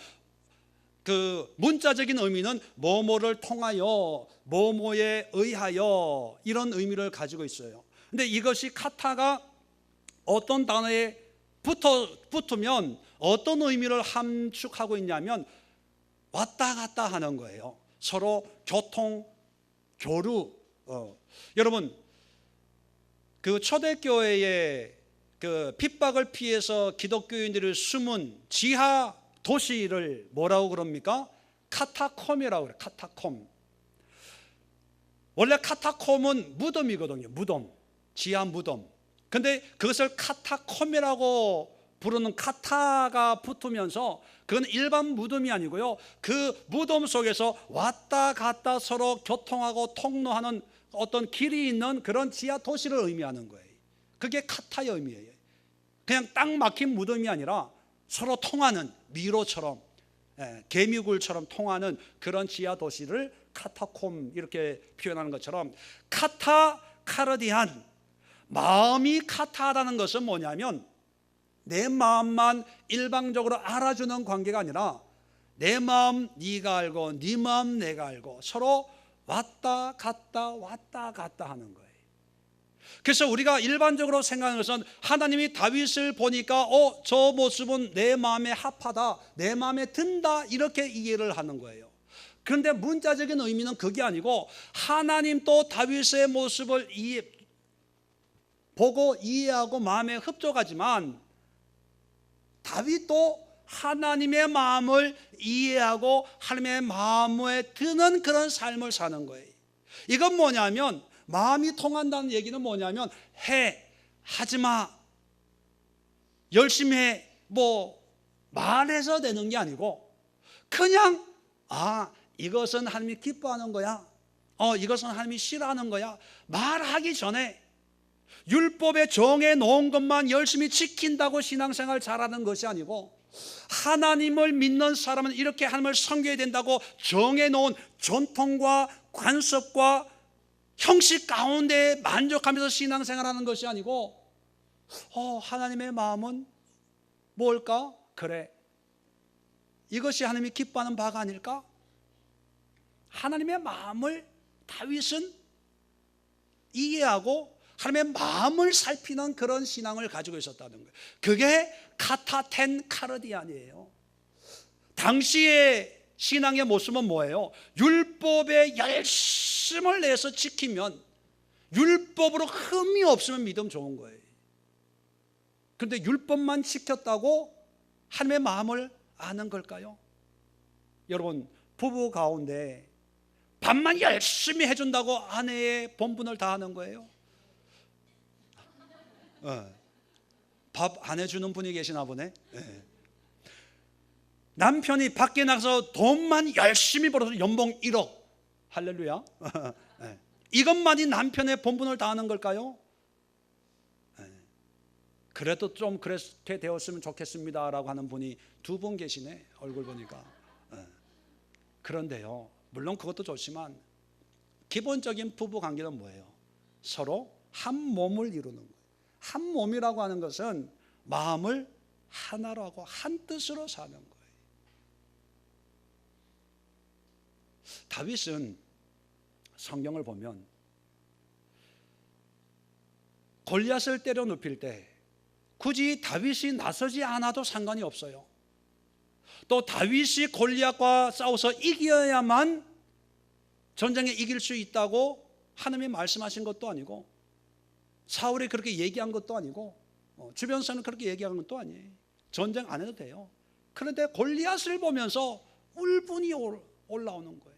그 문자적인 의미는 뭐뭐를 통하여, 뭐뭐에 의하여, 이런 의미를 가지고 있어요. 근데 이것이 카타가 어떤 단어에 붙으면 어떤 의미를 함축하고 있냐면 왔다 갔다 하는 거예요. 서로 교통, 교류. 여러분, 그 초대교회의 그 핍박을 피해서 기독교인들을 숨은 지하 도시를 뭐라고 그럽니까? 카타콤이라고 그래요. 카타콤. 원래 카타콤은 무덤이거든요. 무덤, 지하 무덤. 근데 그것을 카타콤이라고 부르는 카타가 붙으면서 그건 일반 무덤이 아니고요, 그 무덤 속에서 왔다 갔다 서로 교통하고 통로하는 어떤 길이 있는 그런 지하 도시를 의미하는 거예요. 그게 카타의 의미예요. 그냥 딱 막힌 무덤이 아니라 서로 통하는, 미로처럼, 개미굴처럼 통하는 그런 지하 도시를 카타콤, 이렇게 표현하는 것처럼, 카타 카르디안, 마음이 카타하다는 것은 뭐냐면 내 마음만 일방적으로 알아주는 관계가 아니라 내 마음 네가 알고 네 마음 내가 알고 서로 왔다 갔다 하는 거예요. 그래서 우리가 일반적으로 생각하는 것은 하나님이 다윗을 보니까 저 모습은 내 마음에 합하다, 내 마음에 든다, 이렇게 이해를 하는 거예요. 그런데 문자적인 의미는 그게 아니고 하나님도 다윗의 모습을 보고 이해하고 마음에 흡족하지만 다윗도 하나님의 마음을 이해하고 하나님의 마음에 드는 그런 삶을 사는 거예요. 이건 뭐냐면, 마음이 통한다는 얘기는 뭐냐면, 하지마, 열심히 해, 말해서 되는 게 아니고 그냥 이것은 하나님이 기뻐하는 거야, 이것은 하나님이 싫어하는 거야, 말하기 전에 율법에 정해 놓은 것만 열심히 지킨다고 신앙생활 잘하는 것이 아니고, 하나님을 믿는 사람은 이렇게 하나님을 섬겨야 된다고 정해 놓은 전통과 관습과 형식 가운데 만족하면서 신앙생활하는 것이 아니고, 하나님의 마음은 뭘까? 그래, 이것이 하나님이 기뻐하는 바가 아닐까? 하나님의 마음을 다윗은 이해하고 하나님의 마음을 살피는 그런 신앙을 가지고 있었다는 거예요. 그게 카타텐 카르디안이에요. 당시의 신앙의 모습은 뭐예요? 율법에 열심을 내서 지키면, 율법으로 흠이 없으면 믿음 좋은 거예요. 그런데 율법만 지켰다고 하나님의 마음을 아는 걸까요? 여러분, 부부 가운데 밥만 열심히 해준다고 아내의 본분을 다하는 거예요? 밥 안 해주는 분이 계시나 보네. 남편이 밖에 나가서 돈만 열심히 벌어서 연봉 1억, 할렐루야. 이것만이 남편의 본분을 다하는 걸까요? 그래도 좀 그렇게 되었으면 좋겠습니다 라고 하는 분이 2분 계시네, 얼굴 보니까. 그런데요, 물론 그것도 좋지만 기본적인 부부 관계는 뭐예요? 서로 한 몸을 이루는 거예요. 한 몸이라고 하는 것은 마음을 하나로 하고 한 뜻으로 사는 거예요. 다윗은 성경을 보면 골리앗을 때려 눕힐 때 굳이 다윗이 나서지 않아도 상관이 없어요. 또 다윗이 골리앗과 싸워서 이겨야만 전쟁에 이길 수 있다고 하나님이 말씀하신 것도 아니고, 사울이 그렇게 얘기한 것도 아니고, 주변에서는 그렇게 얘기한 것도 아니에요. 전쟁 안 해도 돼요. 그런데 골리앗을 보면서 울분이 올라오는 거예요.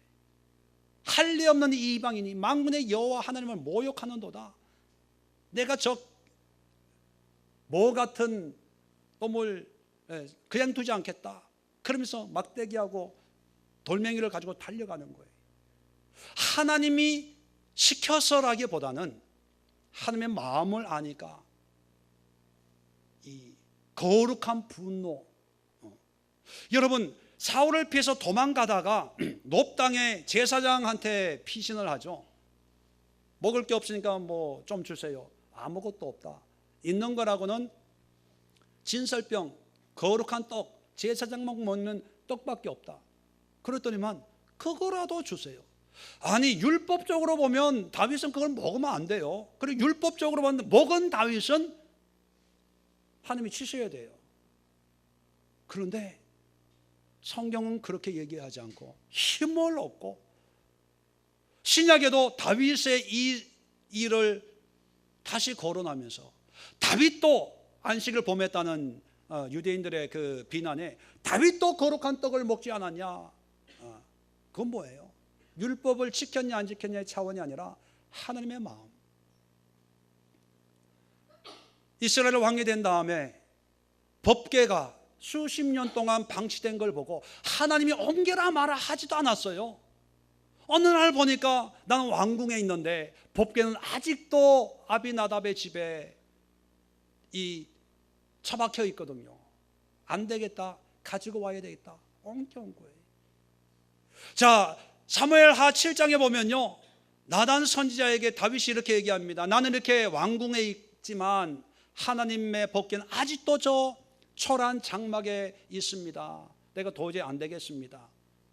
할례 없는 이 이방인이 만군의 여호와 하나님을 모욕하는도다. 내가 저 모 같은 놈을 그냥 두지 않겠다. 그러면서 막대기하고 돌멩이를 가지고 달려가는 거예요. 하나님이 시켜서라기보다는 하나님의 마음을 아니까 이 거룩한 분노. 여러분, 사울을 피해서 도망가다가 놉당의 제사장한테 피신을 하죠. 먹을 게 없으니까 좀 주세요. 아무것도 없다. 있는 거라고는 진설병, 거룩한 떡, 제사장만 먹는 떡밖에 없다. 그랬더니만 그거라도 주세요. 아니, 율법적으로 보면 다윗은 그걸 먹으면 안 돼요. 그리고 율법적으로 보면 먹은 다윗은 하나님이 치셔야 돼요. 그런데 성경은 그렇게 얘기하지 않고 힘을 얻고, 신약에도 다윗의 이 일을 다시 거론하면서, 다윗도 안식을 범했다는 유대인들의 그 비난에 다윗도 거룩한 떡을 먹지 않았냐? 그건 뭐예요? 율법을 지켰냐 안 지켰냐의 차원이 아니라 하나님의 마음. 이스라엘 왕이 된 다음에 법궤가 수십 년 동안 방치된 걸 보고 하나님이 옮겨라 마라 하지도 않았어요. 어느 날 보니까 나는 왕궁에 있는데 법궤는 아직도 아비나답의 집에 처박혀 있거든요. 안 되겠다, 가지고 와야 되겠다, 옮겨온 거예요. 자, 사무엘하 7장에 보면요, 나단 선지자에게 다윗이 이렇게 얘기합니다. 나는 이렇게 왕궁에 있지만 하나님의 법궤는 아직도 저 초란 장막에 있습니다. 내가 도저히 안 되겠습니다.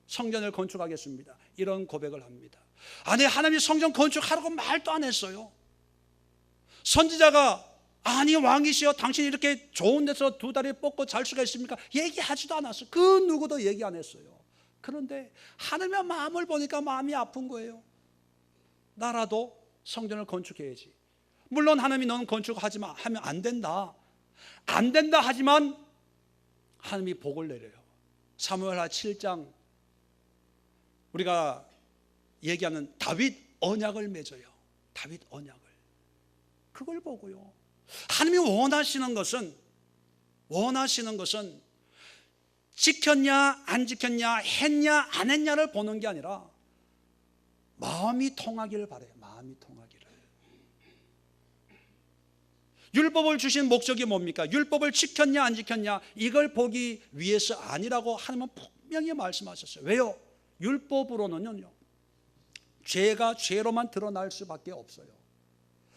성전을 건축하겠습니다. 이런 고백을 합니다. 아니, 하나님이 성전 건축하라고 말도 안 했어요. 선지자가 아니 왕이시여 당신이 이렇게 좋은 데서 두 다리 뻗고 잘 수가 있습니까? 얘기하지도 않았어요. 그 누구도 얘기 안 했어요. 그런데 하나님의 마음을 보니까 마음이 아픈 거예요. 나라도 성전을 건축해야지. 물론 하나님이 너는 건축하지 마 하면 안 된다. 안 된다 하지만 하나님이 복을 내려요. 사무엘하 7장 우리가 얘기하는 다윗 언약을 맺어요. 다윗 언약을. 그걸 보고요. 하나님이 원하시는 것은 지켰냐 안 지켰냐 했냐 안 했냐를 보는 게 아니라 마음이 통하기를 바래요. 마음이 통하기를. 율법을 주신 목적이 뭡니까? 율법을 지켰냐 안 지켰냐 이걸 보기 위해서 아니라고 하나님은 분명히 말씀하셨어요. 왜요? 율법으로는요 죄가 죄로만 드러날 수밖에 없어요.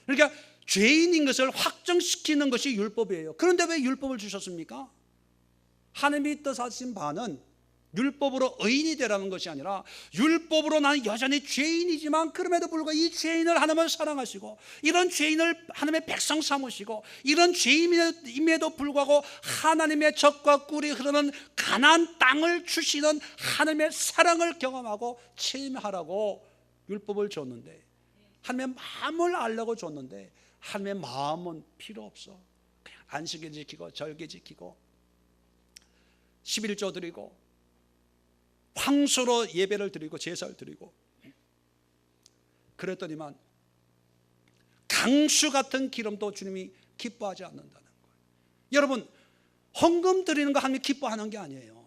그러니까 죄인인 것을 확정시키는 것이 율법이에요. 그런데 왜 율법을 주셨습니까? 하나님이 뜻하신 바는 율법으로 의인이 되라는 것이 아니라 율법으로 나는 여전히 죄인이지만 그럼에도 불구하고 이 죄인을 하나님은 사랑하시고 이런 죄인을 하나님의 백성 삼으시고 이런 죄인임에도 불구하고 하나님의 젖과 꿀이 흐르는 가나안 땅을 주시는 하나님의 사랑을 경험하고 체험하라고 율법을 줬는데 하나님의 마음을 알려고 줬는데 하나님의 마음은 필요 없어. 그냥 안식일 지키고 절기 지키고 11조 드리고 황소로 예배를 드리고 제사를 드리고 그랬더니만 강수 같은 기름도 주님이 기뻐하지 않는다는 거예요. 여러분 헌금 드리는 거 하나님이 기뻐하는 게 아니에요.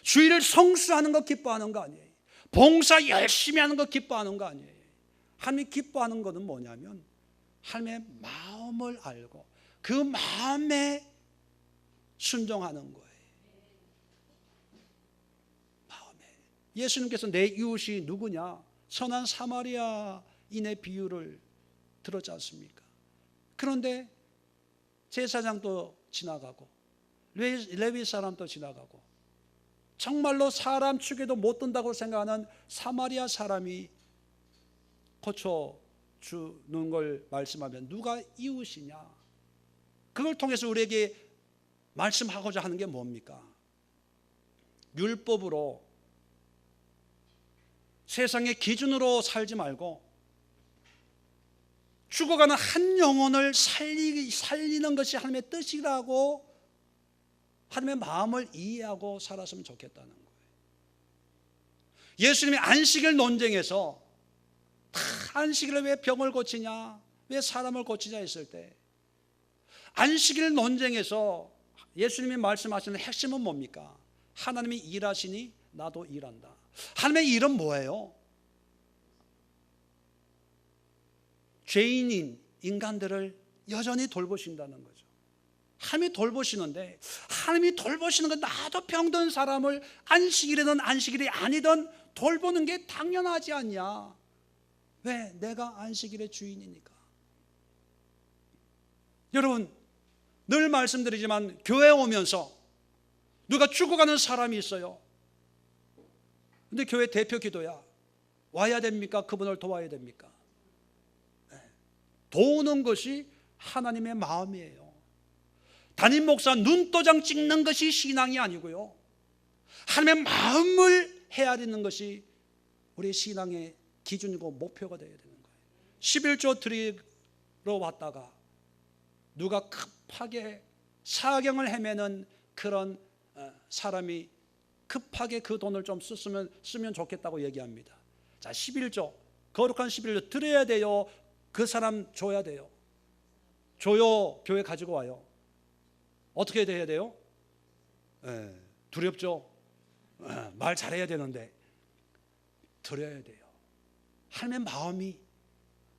주일을 성수하는 거 기뻐하는 거 아니에요. 봉사 열심히 하는 거 기뻐하는 거 아니에요. 하나님이 기뻐하는 것은 뭐냐면 하나님의 마음을 알고 그 마음에 순종하는 거예요. 마음에. 예수님께서 내 이웃이 누구냐? 선한 사마리아인의 비유를 들었지 않습니까? 그런데 제사장도 지나가고 레위 사람도 지나가고 정말로 사람 축에도 못 든다고 생각하는 사마리아 사람이 고쳐주는 걸 말씀하면 누가 이웃이냐? 그걸 통해서 우리에게 말씀하고자 하는 게 뭡니까? 율법으로 세상의 기준으로 살지 말고 죽어가는 한 영혼을 살리는 것이 하나님의 뜻이라고 하나님의 마음을 이해하고 살았으면 좋겠다는 거예요. 예수님이 안식일 논쟁에서 안식일에 왜 병을 고치냐, 왜 사람을 고치자 했을 때 안식일 논쟁에서 예수님이 말씀하시는 핵심은 뭡니까? 하나님이 일하시니 나도 일한다. 하나님의 일은 뭐예요? 죄인인 인간들을 여전히 돌보신다는 거죠. 하나님이 돌보시는데 하나님이 돌보시는 건 나도 병든 사람을 안식일이든 안식일이 아니든 돌보는 게 당연하지 않냐? 왜? 내가 안식일의 주인이니까. 여러분 늘 말씀드리지만 교회에 오면서 누가 죽어가는 사람이 있어요. 근데 교회 대표 기도야. 와야 됩니까? 그분을 도와야 됩니까? 도우는 것이 하나님의 마음이에요. 담임 목사 눈도장 찍는 것이 신앙이 아니고요, 하나님의 마음을 헤아리는 것이 우리 신앙의 기준이고 목표가 되어야 되는 거예요. 11조 드리러 왔다가 누가 급하게 사경을 헤매는 그런 사람이 급하게 그 돈을 좀 쓰면 좋겠다고 얘기합니다. 자, 11조, 거룩한 11조 드려야 돼요? 그 사람 줘야 돼요? 줘요? 교회 가지고 와요? 어떻게 해야 돼요? 두렵죠? 말 잘해야 되는데 드려야 돼요. 하나님의 마음이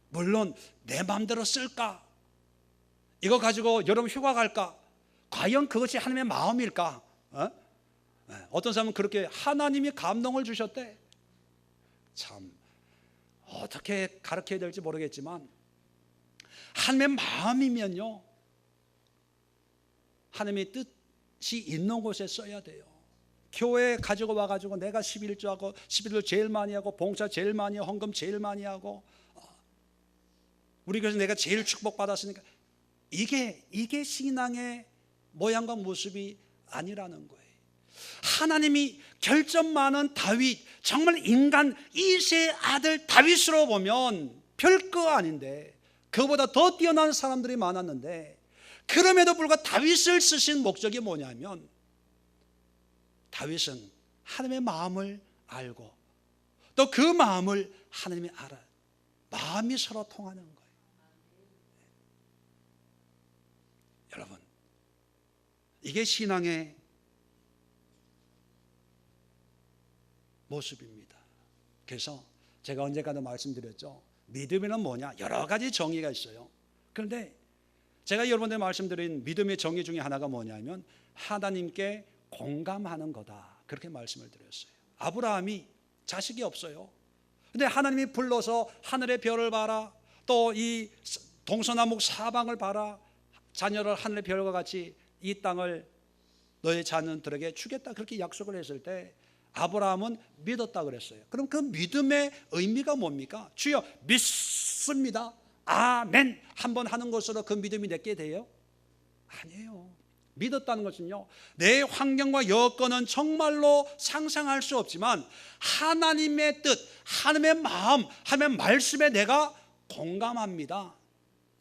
물론 내 마음대로 쓸까? 이거 가지고 여러분 휴가 갈까? 과연 그것이 하나님의 마음일까? 어떤 사람은 그렇게 하나님이 감동을 주셨대. 참 어떻게 가르쳐야 될지 모르겠지만 하나님의 마음이면요, 하나님의 뜻이 있는 곳에 써야 돼요. 교회 가지고 와가지고 내가 11조하고 11조 제일 많이 하고 봉사 제일 많이 하고 헌금 제일 많이 하고 우리 교회에서 내가 제일 축복받았으니까 이게 신앙의 모양과 모습이 아니라는 거예요. 하나님이 결점 많은 다윗, 정말 인간 이세의 아들 다윗으로 보면 별거 아닌데 그보다 더 뛰어난 사람들이 많았는데, 그럼에도 불구하고 다윗을 쓰신 목적이 뭐냐면 다윗은 하나님의 마음을 알고 또 그 마음을 하나님이 알아요. 마음이 서로 통하는 거예요. 여러분, 이게 신앙의 모습입니다. 그래서 제가 언젠가도 말씀드렸죠. 믿음이란 뭐냐? 여러 가지 정의가 있어요. 그런데 제가 여러분들 말씀드린 믿음의 정의 중에 하나가 뭐냐면 하나님께 공감하는 거다, 그렇게 말씀을 드렸어요. 아브라함이 자식이 없어요. 근데 하나님이 불러서 하늘의 별을 봐라, 또 이 동서남북 사방을 봐라, 자녀를 하늘의 별과 같이 이 땅을 너의 자녀들에게 주겠다, 그렇게 약속을 했을 때 아브라함은 믿었다 그랬어요. 그럼 그 믿음의 의미가 뭡니까? 주여 믿습니다, 아멘 한번 하는 것으로 그 믿음이 내게 돼요? 아니에요. 믿었다는 것은요, 내 환경과 여건은 정말로 상상할 수 없지만 하나님의 뜻, 하나님의 마음, 하나님의 말씀에 내가 공감합니다,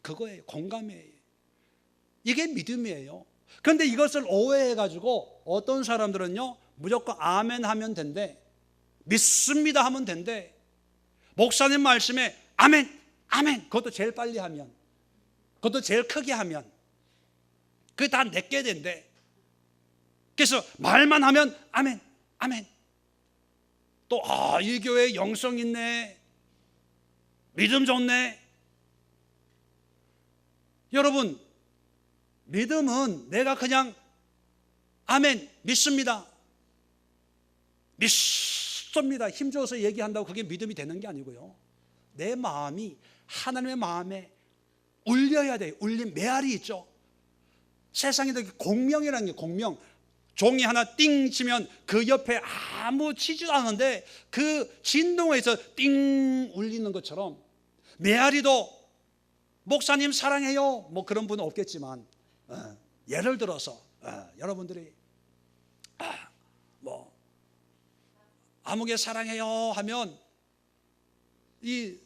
그거예요. 공감이에요. 이게 믿음이에요. 그런데 이것을 오해해가지고 어떤 사람들은요, 무조건 아멘 하면 된대, 믿습니다 하면 된대, 목사님 말씀에 아멘 아멘, 그것도 제일 빨리 하면, 그것도 제일 크게 하면 그게 다 내게 된대. 그래서 말만 하면 아멘 아멘. 또 이 교회 영성 있네, 믿음 좋네. 여러분, 믿음은 내가 그냥 아멘 믿습니다 힘줘서 얘기한다고 그게 믿음이 되는 게 아니고요, 내 마음이 하나님의 마음에 울려야 돼요. 울림, 메아리 있죠. 세상에도 공명이라는 게, 공명, 종이 하나 띵 치면 그 옆에 아무 치지도 않은데 그 진동에서 띵 울리는 것처럼 메아리도 목사님 사랑해요 뭐 그런 분은 없겠지만, 예를 들어서 여러분들이 뭐 아무개 사랑해요 하면 이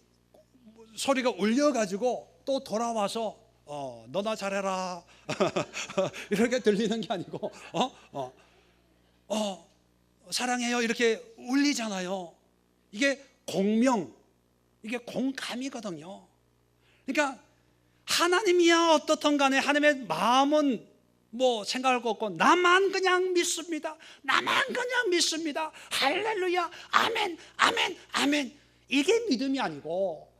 소리가 울려가지고 또 돌아와서 너나 잘해라 이렇게 들리는 게 아니고 사랑해요 이렇게 울리잖아요. 이게 공명, 이게 공감이거든요. 그러니까 하나님이야 어떻든 간에 하나님의 마음은 뭐 생각할 거 없고 나만 그냥 믿습니다, 나만 그냥 믿습니다, 할렐루야 아멘 아멘 아멘, 이게 믿음이 아니고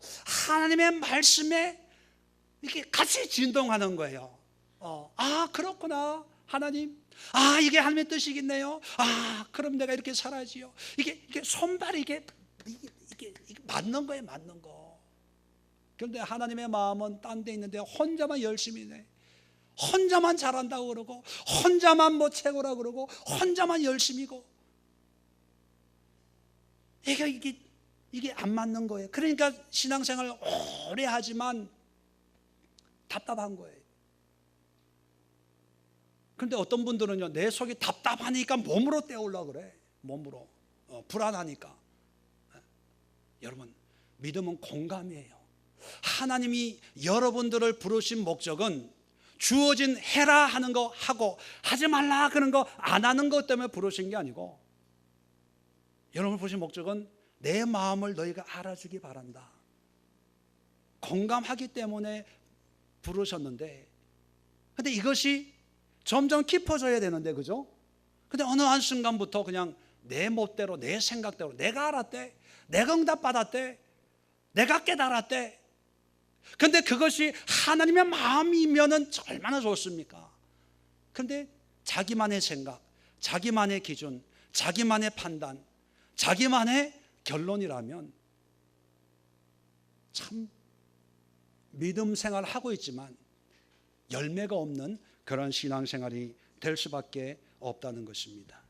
하나님의 말씀에 이렇게 같이 진동하는 거예요. 그렇구나 하나님, 이게 하나님의 뜻이겠네요. 그럼 내가 이렇게 살아야지요. 이게 손발이 이게 맞는 거예요, 맞는 거. 그런데 하나님의 마음은 딴 데 있는데 혼자만 열심히 해, 혼자만 잘한다고 그러고, 혼자만 뭐 최고라고 그러고, 혼자만 열심히고, 이게 안 맞는 거예요. 그러니까 신앙생활을 오래 하지만 답답한 거예요. 그런데 어떤 분들은요, 내 속이 답답하니까 몸으로 때우려고 그래. 몸으로 불안하니까. 여러분, 믿음은 공감이에요. 하나님이 여러분들을 부르신 목적은 주어진 해라 하는 거 하고 하지 말라 그런 거 안 하는 것 때문에 부르신 게 아니고, 여러분을 부르신 목적은 내 마음을 너희가 알아주기 바란다, 공감하기 때문에 부르셨는데, 근데 이것이 점점 깊어져야 되는데, 그죠? 근데 어느 한순간부터 그냥 내 멋대로, 내 생각대로, 내가 알았대, 내가 응답받았대, 내가 깨달았대. 근데 그것이 하나님의 마음이면은 얼마나 좋습니까? 근데 자기만의 생각, 자기만의 기준, 자기만의 판단, 자기만의 결론이라면 참 믿음 생활을 하고 있지만 열매가 없는 그런 신앙생활이 될 수밖에 없다는 것입니다.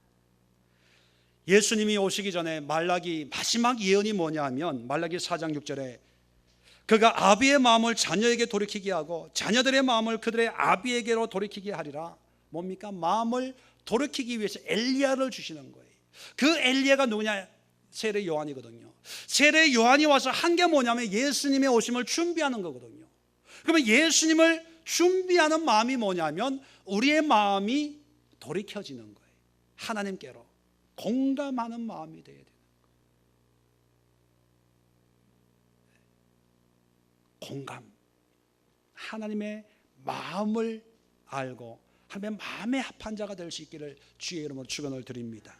예수님이 오시기 전에 말라기 마지막 예언이 뭐냐 하면 말라기 4장 6절에 그가 아비의 마음을 자녀에게 돌이키게 하고 자녀들의 마음을 그들의 아비에게로 돌이키게 하리라. 뭡니까? 마음을 돌이키기 위해서 엘리야를 주시는 거예요. 그 엘리야가 누구냐? 세례 요한이거든요. 세례 요한이 와서 한 게 뭐냐면 예수님의 오심을 준비하는 거거든요. 그러면 예수님을 준비하는 마음이 뭐냐면 우리의 마음이 돌이켜지는 거예요. 하나님께로 공감하는 마음이 되어야 돼요. 공감, 하나님의 마음을 알고 하나님의 마음에 합한 자가 될 수 있기를 주의 이름으로 축원을 드립니다.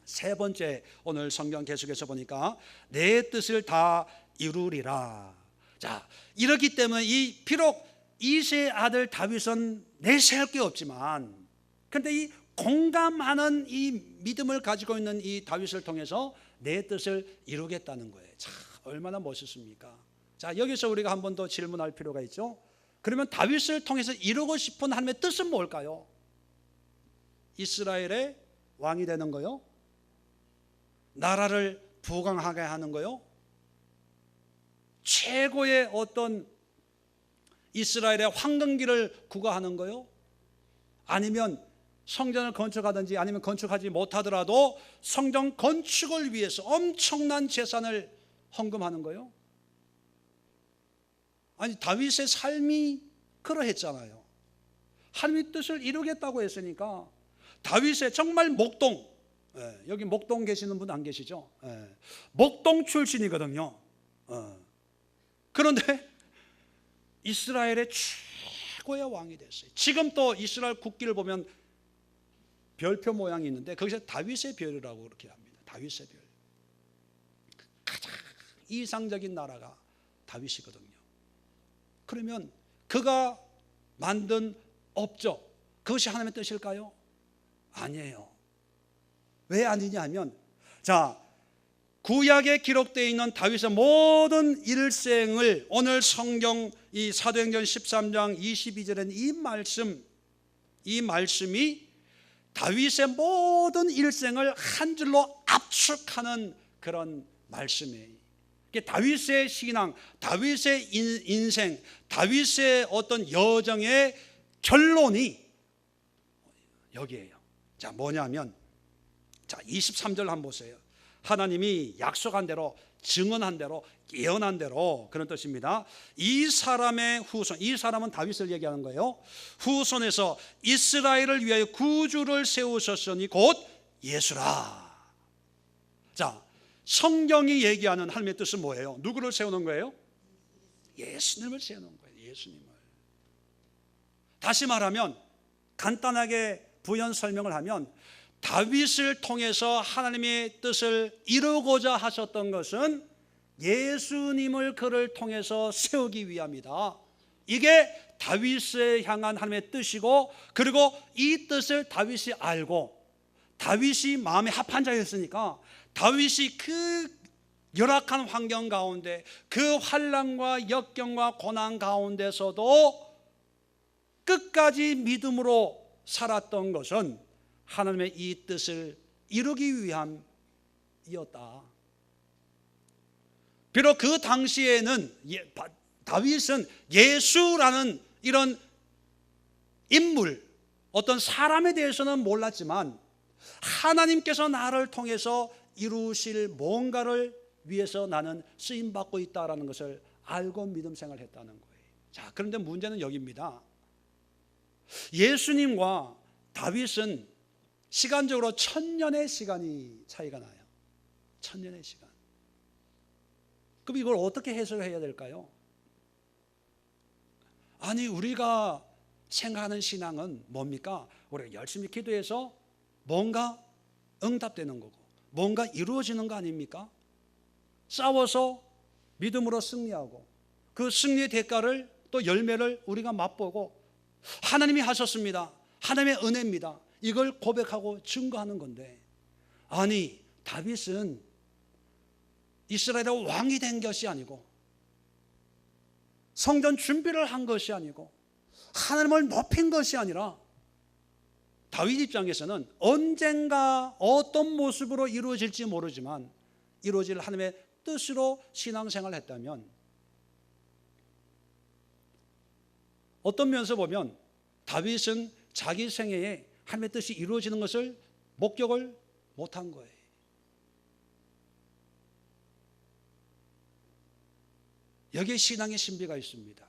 세 번째, 오늘 성경 계속해서 보니까 내 뜻을 다 이루리라. 자, 이렇기 때문에 비록 이새의 아들 다윗은 내세할 게 없지만, 근데 이 공감하는 이 믿음을 가지고 있는 이 다윗을 통해서 내 뜻을 이루겠다는 거예요. 참 얼마나 멋있습니까? 자, 여기서 우리가 한 번 더 질문할 필요가 있죠. 그러면 다윗을 통해서 이루고 싶은 하나님의 뜻은 뭘까요? 이스라엘의 왕이 되는 거요? 나라를 부강하게 하는 거요? 최고의 어떤 이스라엘의 황금기를 구가하는 거요? 아니면 성전을 건축하든지 아니면 건축하지 못하더라도 성전 건축을 위해서 엄청난 재산을 헌금하는 거요? 아니, 다윗의 삶이 그러했잖아요. 하나님의 뜻을 이루겠다고 했으니까 다윗의 정말 목동, 여기 목동 계시는 분 안 계시죠? 목동 출신이거든요. 그런데 이스라엘의 최고의 왕이 됐어요. 지금 또 이스라엘 국기를 보면 별표 모양이 있는데 거기서 다윗의 별이라고 그렇게 합니다. 다윗의 별. 가장 이상적인 나라가 다윗이거든요. 그러면 그가 만든 업적, 그것이 하나님의 뜻일까요? 아니에요. 왜 아니냐 하면, 자, 구약에 기록되어 있는 다윗의 모든 일생을 오늘 성경 이 사도행전 13장 22절엔 이 말씀이 다윗의 모든 일생을 한 줄로 압축하는 그런 말씀이에요. 다윗의 신앙, 다윗의 인생, 다윗의 어떤 여정의 결론이 여기에요. 자, 뭐냐면, 자, 23절 한번 보세요. 하나님이 약속한 대로, 증언한 대로, 예언한 대로, 그런 뜻입니다. 이 사람의 후손, 이 사람은 다윗을 얘기하는 거예요. 후손에서 이스라엘을 위하여 구주를 세우셨으니 곧 예수라. 자, 성경이 얘기하는 하나님의 뜻은 뭐예요? 누구를 세우는 거예요? 예수님을 세우는 거예요. 예수님을. 다시 말하면, 간단하게 부연 설명을 하면, 다윗을 통해서 하나님의 뜻을 이루고자 하셨던 것은 예수님을 그를 통해서 세우기 위함이다. 이게 다윗을 향한 하나님의 뜻이고, 그리고 이 뜻을 다윗이 알고 다윗이 마음에 합한 자였으니까 다윗이 그 열악한 환경 가운데, 그 환난과 역경과 고난 가운데서도 끝까지 믿음으로 살았던 것은 하나님의 이 뜻을 이루기 위함이었다. 비록 그 당시에는 다윗은 예수라는 이런 인물, 어떤 사람에 대해서는 몰랐지만 하나님께서 나를 통해서 이루실 뭔가를 위해서 나는 쓰임받고 있다는 것을 알고 믿음 생활을 했다는 거예요. 자, 그런데 문제는 여기입니다. 예수님과 다윗은 시간적으로 1000년의 시간이 차이가 나요. 1000년의 시간. 그럼 이걸 어떻게 해석해야 될까요? 아니, 우리가 생각하는 신앙은 뭡니까? 우리가 열심히 기도해서 뭔가 응답되는 거고 뭔가 이루어지는 거 아닙니까? 싸워서 믿음으로 승리하고 그 승리의 대가를, 또 열매를 우리가 맛보고 하나님이 하셨습니다, 하나님의 은혜입니다, 이걸 고백하고 증거하는 건데, 아니, 다윗은 이스라엘의 왕이 된 것이 아니고 성전 준비를 한 것이 아니고 하나님을 높인 것이 아니라 다윗 입장에서는 언젠가 어떤 모습으로 이루어질지 모르지만 이루어질 하나님의 뜻으로 신앙생활을 했다면 어떤 면에서 보면 다윗은 자기 생애에 하나님의 뜻이 이루어지는 것을 목격을 못한 거예요. 여기에 신앙의 신비가 있습니다.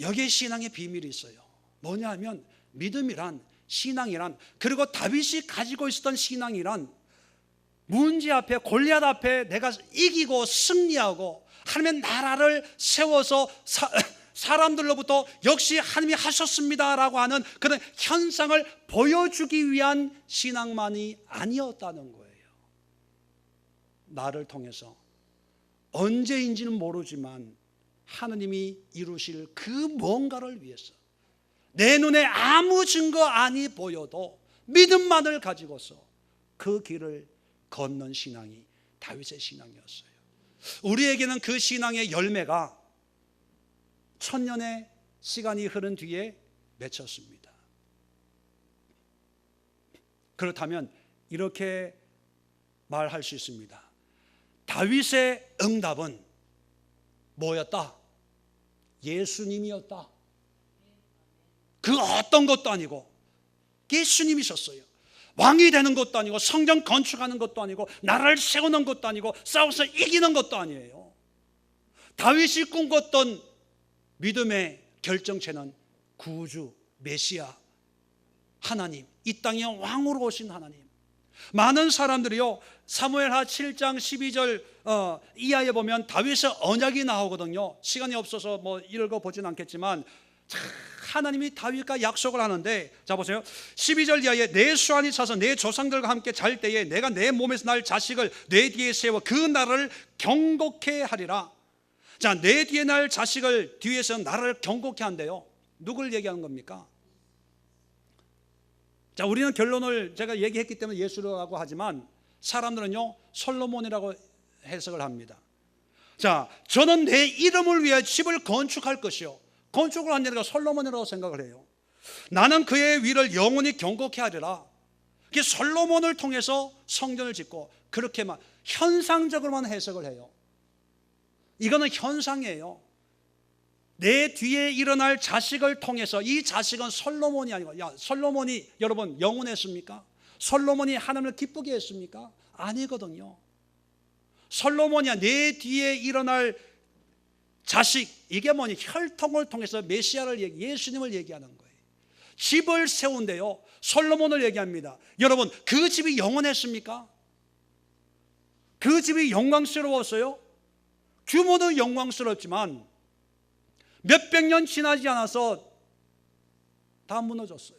여기에 신앙의 비밀이 있어요. 뭐냐 하면 믿음이란, 신앙이란, 그리고 다윗이 가지고 있었던 신앙이란 문제 앞에, 골리앗 앞에 내가 이기고 승리하고 하나님의 나라를 세워서 사람들로부터 역시 하나님이 하셨습니다라고 하는 그런 현상을 보여주기 위한 신앙만이 아니었다는 거예요. 나를 통해서 언제인지는 모르지만 하나님이 이루실 그 뭔가를 위해서 내 눈에 아무 증거 아니 보여도 믿음만을 가지고서 그 길을 걷는 신앙이 다윗의 신앙이었어요. 우리에게는 그 신앙의 열매가 1000년의 시간이 흐른 뒤에 맺혔습니다. 그렇다면 이렇게 말할 수 있습니다. 다윗의 응답은 뭐였다? 예수님이었다. 그 어떤 것도 아니고 예수님이셨어요. 왕이 되는 것도 아니고 성전 건축하는 것도 아니고 나라를 세우는 것도 아니고 싸워서 이기는 것도 아니에요. 다윗이 꿈꿨던 믿음의 결정체는 구주, 메시아, 하나님, 이 땅에 왕으로 오신 하나님. 많은 사람들이요, 사무엘하 7장 12절 이하에 보면 다윗의 언약이 나오거든요. 시간이 없어서 뭐 읽어보진 않겠지만 하나님이 다윗과 약속을 하는데, 자 보세요. 12절 이하에 내 수완이 차서 내 조상들과 함께 잘 때에 내가 내 몸에서 날 자식을 내 뒤에 세워 그 나라를 경고케 하리라. 자, 내 뒤에 날 자식을 뒤에서 나라를 경고케 한대요. 누굴 얘기하는 겁니까? 자, 우리는 결론을 제가 얘기했기 때문에 예수라고 하지만 사람들은요 솔로몬이라고 해석을 합니다. 자, 저는 내 이름을 위해 집을 건축할 것이요, 건축을 한다니까 솔로몬이라고 생각을 해요. 나는 그의 위를 영원히 경고케 하리라. 이게 솔로몬을 통해서 성전을 짓고 그렇게만 현상적으로만 해석을 해요. 이거는 현상이에요. 내 뒤에 일어날 자식을 통해서, 이 자식은 솔로몬이 아니고, 야, 솔로몬이 여러분 영원했습니까? 솔로몬이 하나님을 기쁘게 했습니까? 아니거든요. 솔로몬이야 내 뒤에 일어날 자식, 이게 뭐니? 혈통을 통해서 메시아를 예수님을 얘기하는 거예요. 집을 세운대요. 솔로몬을 얘기합니다. 여러분, 그 집이 영원했습니까? 그 집이 영광스러웠어요? 규모도 영광스럽지만 몇백 년 지나지 않아서 다 무너졌어요.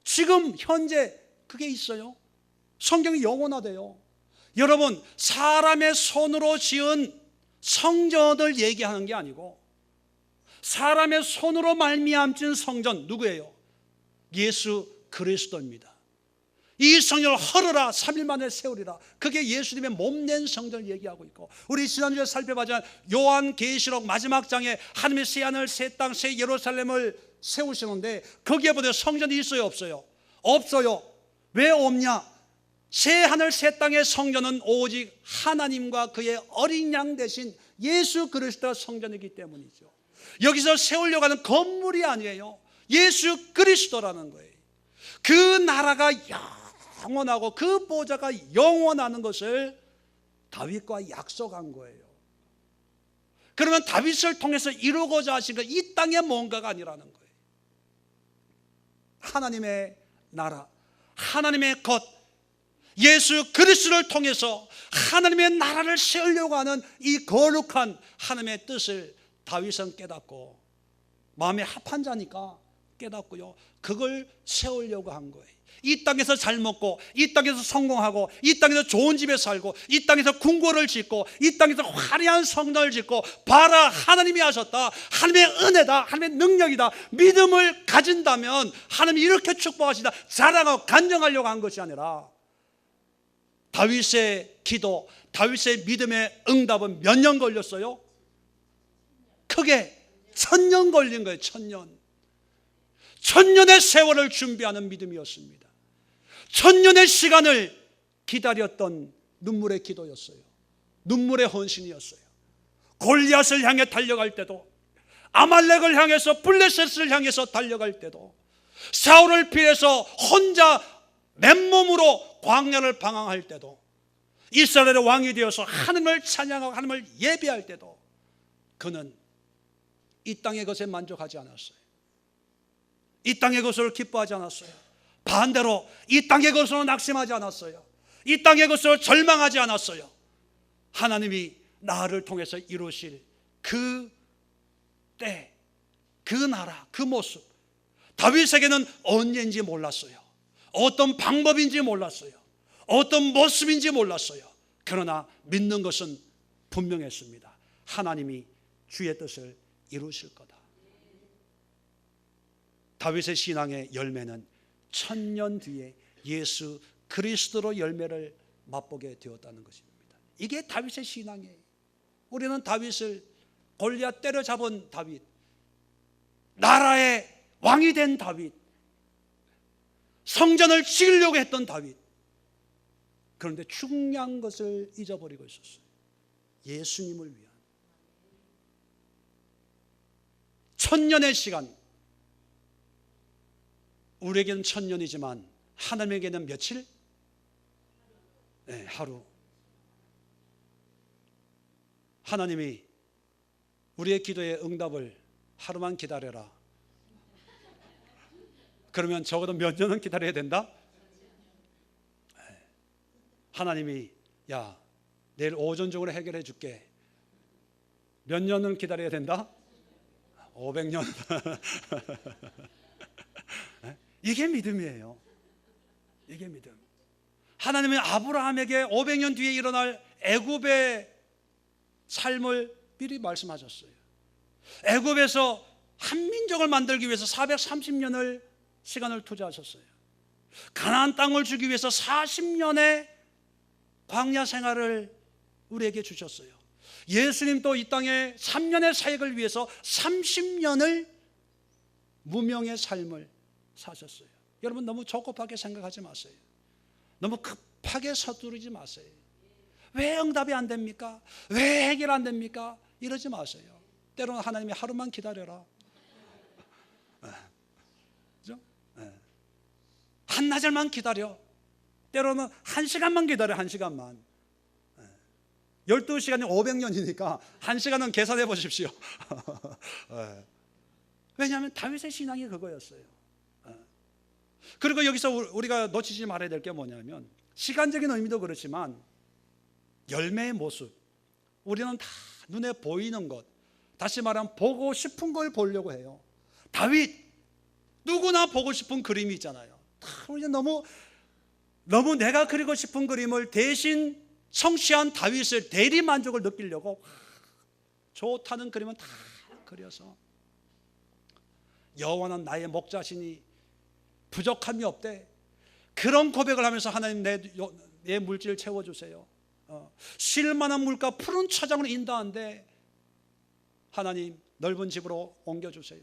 지금 현재 그게 있어요. 성경이 영원하대요. 여러분, 사람의 손으로 지은 성전을 얘기하는 게 아니고 사람의 손으로 말미암은 성전, 누구예요? 예수 그리스도입니다. 이 성전을 헐어라 3일 만에 세우리라. 그게 예수님의 몸낸 성전을 얘기하고 있고, 우리 지난주에 살펴봤지만 요한계시록 마지막 장에 하나님의 새하늘 새 땅 새 예루살렘을 세우시는데 거기에 보면 성전이 있어요 없어요? 없어요. 왜 없냐? 새 하늘 새 땅의 성전은 오직 하나님과 그의 어린 양 대신 예수 그리스도가 성전이기 때문이죠. 여기서 세우려고 하는 건물이 아니에요. 예수 그리스도라는 거예요. 그 나라가 영원하고 그 보좌가 영원하는 것을 다윗과 약속한 거예요. 그러면 다윗을 통해서 이루고자 하신 것, 이 땅에 뭔가가 아니라는 거예요. 하나님의 나라, 하나님의 것, 예수 그리스도를 통해서 하나님의 나라를 세우려고 하는 이 거룩한 하나님의 뜻을 다윗은 깨닫고, 마음에 합한 자니까 깨닫고요, 그걸 세우려고 한 거예요. 이 땅에서 잘 먹고, 이 땅에서 성공하고, 이 땅에서 좋은 집에 살고, 이 땅에서 궁궐을 짓고, 이 땅에서 화려한 성전을 짓고, 봐라 하나님이 하셨다, 하나님의 은혜다, 하나님의 능력이다, 믿음을 가진다면 하나님이 이렇게 축복하시다 자랑하고 간증하려고 한 것이 아니라, 다윗의 기도, 다윗의 믿음의 응답은 몇 년 걸렸어요? 크게 1000년 걸린 거예요. 1000년. 1000년의 세월을 준비하는 믿음이었습니다. 1000년의 시간을 기다렸던 눈물의 기도였어요. 눈물의 헌신이었어요. 골리앗을 향해 달려갈 때도 아말렉을 향해서 블레셋을 향해서 달려갈 때도, 사울을 피해서 혼자 맨몸으로 광야를 방황할 때도, 이스라엘의 왕이 되어서 하나님을 찬양하고 하나님을 예배할 때도 그는 이 땅의 것에 만족하지 않았어요. 이 땅의 것을 기뻐하지 않았어요. 반대로 이 땅의 것으로 낙심하지 않았어요. 이 땅의 것으로 절망하지 않았어요. 하나님이 나를 통해서 이루실 그 때, 그 나라, 그 모습, 다윗에게는 언제인지 몰랐어요. 어떤 방법인지 몰랐어요. 어떤 모습인지 몰랐어요. 그러나 믿는 것은 분명했습니다. 하나님이 주의 뜻을 이루실 거다. 다윗의 신앙의 열매는 1000년 뒤에 예수 그리스도로 열매를 맛보게 되었다는 것입니다. 이게 다윗의 신앙이에요. 우리는 다윗을, 골리앗 때려잡은 다윗, 나라의 왕이 된 다윗, 성전을 지으려고 했던 다윗, 그런데 중요한 것을 잊어버리고 있었어요. 예수님을 위한 1000년의 시간, 우리에게는 1000년이지만 하나님에게는 며칠? 네, 하루. 하나님이 우리의 기도의 응답을 하루만 기다려라, 그러면 적어도 몇 년은 기다려야 된다? 하나님이 야, 내일 오전 중으로 해결해 줄게, 몇 년은 기다려야 된다? 500년. 이게 믿음이에요. 이게 믿음. 하나님은 아브라함에게 500년 뒤에 일어날 애굽의 삶을 미리 말씀하셨어요. 애굽에서 한 민족을 만들기 위해서 430년을 시간을 투자하셨어요. 가나안 땅을 주기 위해서 40년의 광야 생활을 우리에게 주셨어요. 예수님도 이 땅에 3년의 사역을 위해서 30년을 무명의 삶을 사셨어요. 여러분, 너무 조급하게 생각하지 마세요. 너무 급하게 서두르지 마세요. 왜 응답이 안 됩니까? 왜 해결 안 됩니까? 이러지 마세요. 때로는 하나님이 하루만 기다려라, 그죠? 한나절만 기다려, 때로는 1시간만 기다려, 1시간만. 12시간이 500년이니까 1시간은 계산해 보십시오. 왜냐하면 다윗의 신앙이 그거였어요. 그리고 여기서 우리가 놓치지 말아야 될 게 뭐냐면, 시간적인 의미도 그렇지만 열매의 모습, 우리는 다 눈에 보이는 것, 다시 말하면 보고 싶은 걸 보려고 해요. 다윗, 누구나 보고 싶은 그림이 있잖아요. 우리는 너무 내가 그리고 싶은 그림을 대신 성취한 다윗의 대리 만족을 느끼려고 좋다는 그림은 다 그려서, 여호와는 나의 목자시니 부족함이 없대, 그런 고백을 하면서 하나님 내 물질을 채워주세요. 쉴만한 물가 푸른 초장으로 인도한데 하나님 넓은 집으로 옮겨주세요.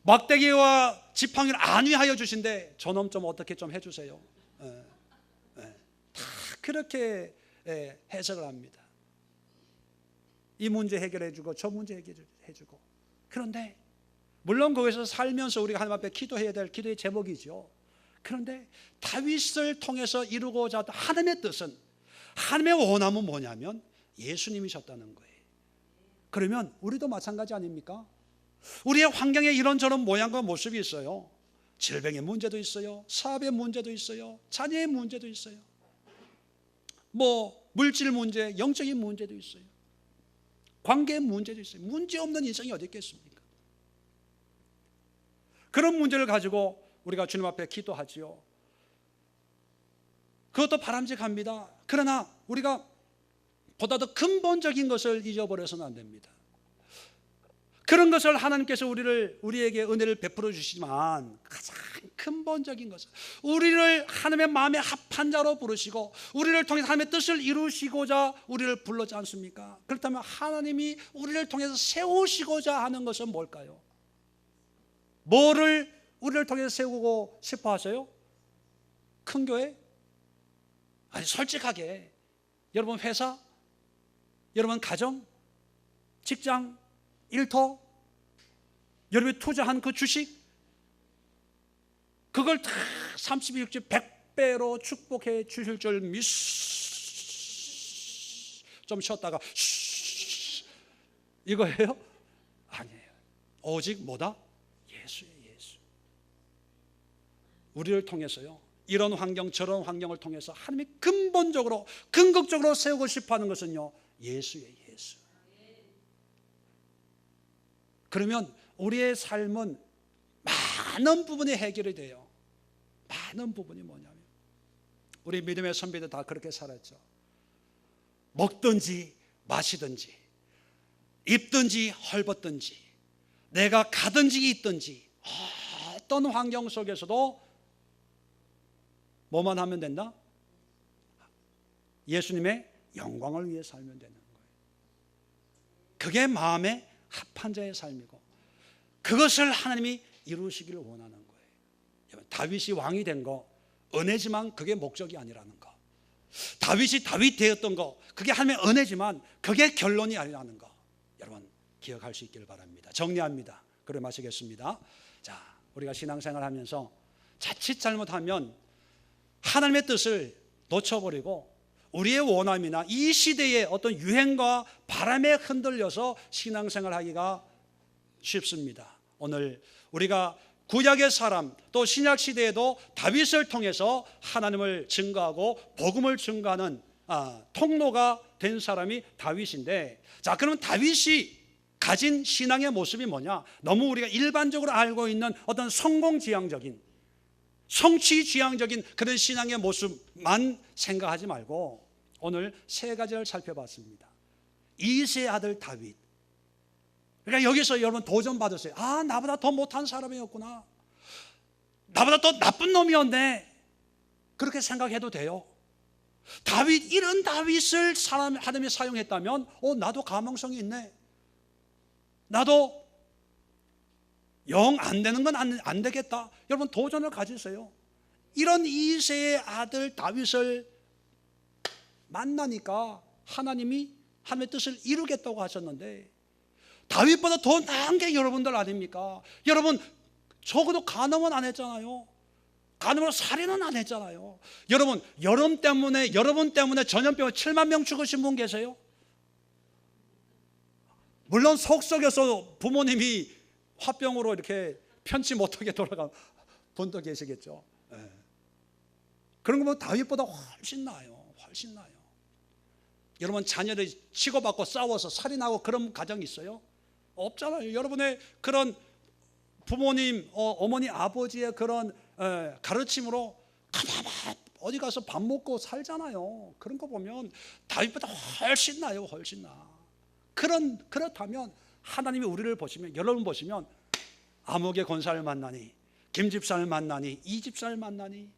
막대기와 지팡이를 안위하여 주신데 저놈 좀 어떻게 좀 해주세요. 다 그렇게 해석을 합니다. 이 문제 해결해주고 저 문제 해결해주고. 그런데 물론 거기서 살면서 우리가 하나님 앞에 기도해야 될 기도의 제목이죠. 그런데 다윗을 통해서 이루고자 했던 하나님의 뜻은, 하나님의 원함은 뭐냐면 예수님이셨다는 거예요. 그러면 우리도 마찬가지 아닙니까? 우리의 환경에 이런저런 모양과 모습이 있어요. 질병의 문제도 있어요. 사업의 문제도 있어요. 자녀의 문제도 있어요. 뭐 물질 문제, 영적인 문제도 있어요. 관계의 문제도 있어요. 문제 없는 인생이 어디 있겠습니까? 그런 문제를 가지고 우리가 주님 앞에 기도하지요. 그것도 바람직합니다. 그러나 우리가 보다 더 근본적인 것을 잊어버려서는 안 됩니다. 그런 것을 하나님께서 우리에게 은혜를 베풀어 주시지만, 가장 근본적인 것은 우리를 하나님의 마음에 합한 자로 부르시고 우리를 통해서 하나님의 뜻을 이루시고자 우리를 불렀지 않습니까? 그렇다면 하나님이 우리를 통해서 세우시고자 하는 것은 뭘까요? 뭐를 우리를 통해서 세우고 싶어 하세요? 큰 교회? 아니, 솔직하게 여러분 회사, 여러분 가정, 직장, 일터, 여러분이 투자한 그 주식, 그걸 다 32육지 100배로 축복해 주실 줄 좀 쉬었다가 이거예요? 아니에요. 오직 뭐다? 예수예요. 예수. 우리를 통해서요, 이런 환경 저런 환경을 통해서 하나님이 근본적으로 궁극적으로 세우고 싶어하는 것은요, 예수예요. 예수. 그러면 우리의 삶은 많은 부분이 해결이 돼요. 많은 부분이 뭐냐면, 우리 믿음의 선배들 다 그렇게 살았죠. 먹든지 마시든지 입든지 헐벗든지 내가 가든지 있든지 어떤 환경 속에서도 뭐만 하면 된다? 예수님의 영광을 위해 살면 되는 거예요. 그게 마음에 합한 자의 삶이고, 그것을 하나님이 이루시기를 원하는 거예요. 다윗이 왕이 된 거 은혜지만 그게 목적이 아니라는 거, 다윗이 다윗 되었던 거 그게 하나님의 은혜지만 그게 결론이 아니라는 거, 여러분 기억할 수 있기를 바랍니다. 정리합니다. 그래 마시겠습니다. 자, 우리가 신앙생활 하면서 자칫 잘못하면 하나님의 뜻을 놓쳐버리고 우리의 원함이나 이 시대의 어떤 유행과 바람에 흔들려서 신앙생활 하기가 쉽습니다. 오늘 우리가 구약의 사람 또 신약 시대에도 다윗을 통해서 하나님을 증거하고 복음을 증거하는 통로가 된 사람이 다윗인데, 자, 그러면 다윗이 가진 신앙의 모습이 뭐냐? 너무 우리가 일반적으로 알고 있는 어떤 성공지향적인, 성취지향적인 그런 신앙의 모습만 생각하지 말고 오늘 세 가지를 살펴봤습니다. 이새의 아들 다윗. 그러니까 여기서 여러분 도전 받으세요. 나보다 더 못한 사람이었구나, 나보다 더 나쁜 놈이었네, 그렇게 생각해도 돼요. 다윗, 이런 다윗을 하나님이 사용했다면 나도 가망성이 있네, 나도 영 안 되는 건 안 되겠다. 여러분 도전을 가지세요. 이런 이새의 아들 다윗을 만나니까 하나님이 하나님의 뜻을 이루겠다고 하셨는데, 다윗보다 더 나은 게 여러분들 아닙니까? 여러분 적어도 간음은 안 했잖아요. 간음으로 살인은 안 했잖아요. 여러분 여러분 때문에 전염병에 7만 명 죽으신 분 계세요? 물론 속속에서 부모님이 화병으로 이렇게 편치 못하게 돌아간 분도 계시겠죠. 그런 거 보면 다윗보다 훨씬 나아요. 훨씬 나아요. 여러분 자녀들이 치고받고 싸워서 살인하고 그런 가정이 있어요? 없잖아요. 여러분의 그런 부모님, 어머니, 아버지의 그런 가르침으로 가만히 어디 가서 밥 먹고 살잖아요. 그런 거 보면 다윗보다 훨씬 나아요. 훨씬 나아. 그렇다면 하나님이 우리를 보시면, 여러분 보시면 아목의 권사를 만나니, 김집사를 만나니, 이집사를 만나니,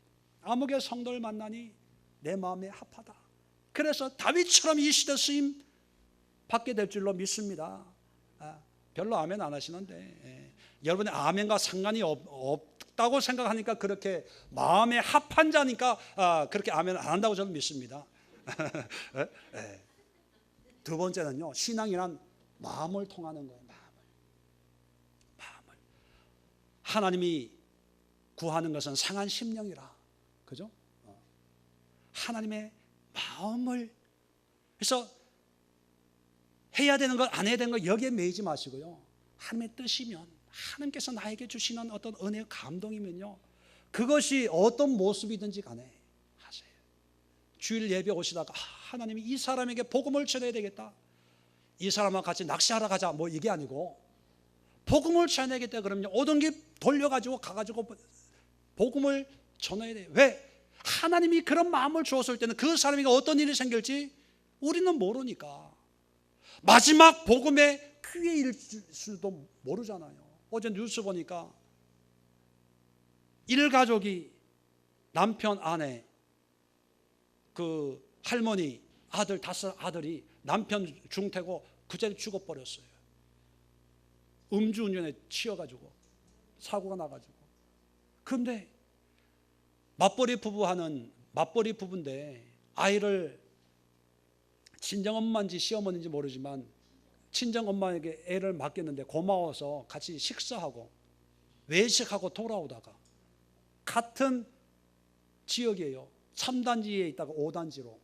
아목의 성도를 만나니 내 마음에 합하다. 그래서 다윗처럼 이 시대 쓰임 받게 될 줄로 믿습니다. 별로 아멘 안 하시는데, 여러분의 아멘과 상관이 없다고 생각하니까, 그렇게 마음에 합한 자니까 그렇게 아멘 안 한다고 저는 믿습니다. 두 번째는요, 신앙이란 마음을 통하는 거예요. 마음을. 하나님이 구하는 것은 상한 심령이라, 그죠? 하나님의 마음을, 그래서 해야 되는 것, 안 해야 되는 것 여기에 매이지 마시고요, 하나님의 뜻이면, 하나님께서 나에게 주시는 어떤 은혜의 감동이면요, 그것이 어떤 모습이든지 간에 하세요. 주일 예배 오시다가 하나님이 이 사람에게 복음을 전해야 되겠다, 이 사람과 같이 낚시하러 가자, 뭐 이게 아니고 복음을 전해야겠다 그러면 오던 길 돌려가지고 가가지고 복음을 전해야 돼요. 왜? 하나님이 그런 마음을 주었을 때는 그 사람에게 어떤 일이 생길지 우리는 모르니까. 마지막 복음의 기회일 수도 모르잖아요. 어제 뉴스 보니까 일가족이, 남편, 아내, 그 할머니, 아들, 5 아들이 남편 중태고 그 자리에 죽어버렸어요. 음주운전에 치여가지고 사고가 나가지고. 그런데 맞벌이 부부인데 아이를 친정엄마인지 시어머니인지 모르지만 친정 엄마에게 애를 맡겼는데 고마워서 같이 식사하고 외식하고 돌아오다가 같은 지역이에요. 3단지에 있다가 5단지로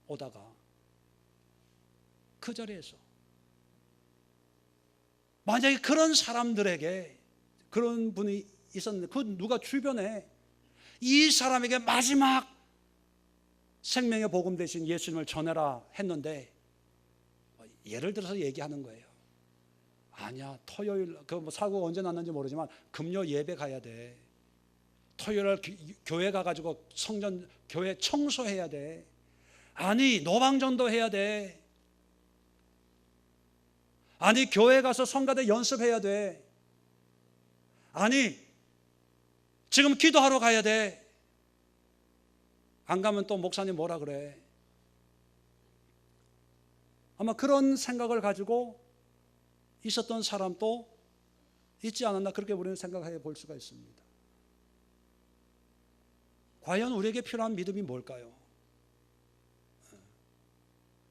오다가 그 자리에서 만약에 그런 사람들에게 그런 분이 있었는데 그 누가 주변에 이 사람에게 마지막 생명의 복음 대신 예수님을 전해라 했는데 예를 들어서 얘기하는 거예요. 아니야, 토요일 그 뭐 사고가 언제 났는지 모르지만 금요 예배 가야 돼. 토요일 날 교회 가가지고 성전 교회 청소해야 돼. 아니, 노방전도 해야 돼. 아니, 교회 가서 성가대 연습해야 돼. 아니, 지금 기도하러 가야 돼. 안 가면 또 목사님 뭐라 그래. 아마 그런 생각을 가지고 있었던 사람도 있지 않았나, 그렇게 우리는 생각해 볼 수가 있습니다. 과연 우리에게 필요한 믿음이 뭘까요?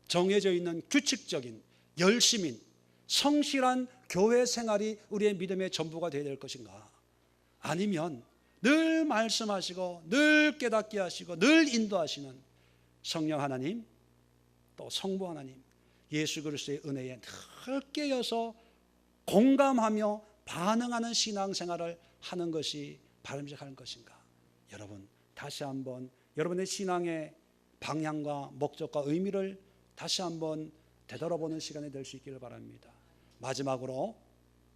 정해져 있는 규칙적인 열심인 성실한 교회 생활이 우리의 믿음의 전부가 되어야 될 것인가? 아니면 늘 말씀하시고 늘 깨닫게 하시고 늘 인도하시는 성령 하나님, 또 성부 하나님, 예수 그리스도의 은혜에 늘 깨어서 공감하며 반응하는 신앙생활을 하는 것이 바람직한 것인가? 여러분, 다시 한번 여러분의 신앙의 방향과 목적과 의미를 다시 한번 되돌아보는 시간이 될 수 있기를 바랍니다. 마지막으로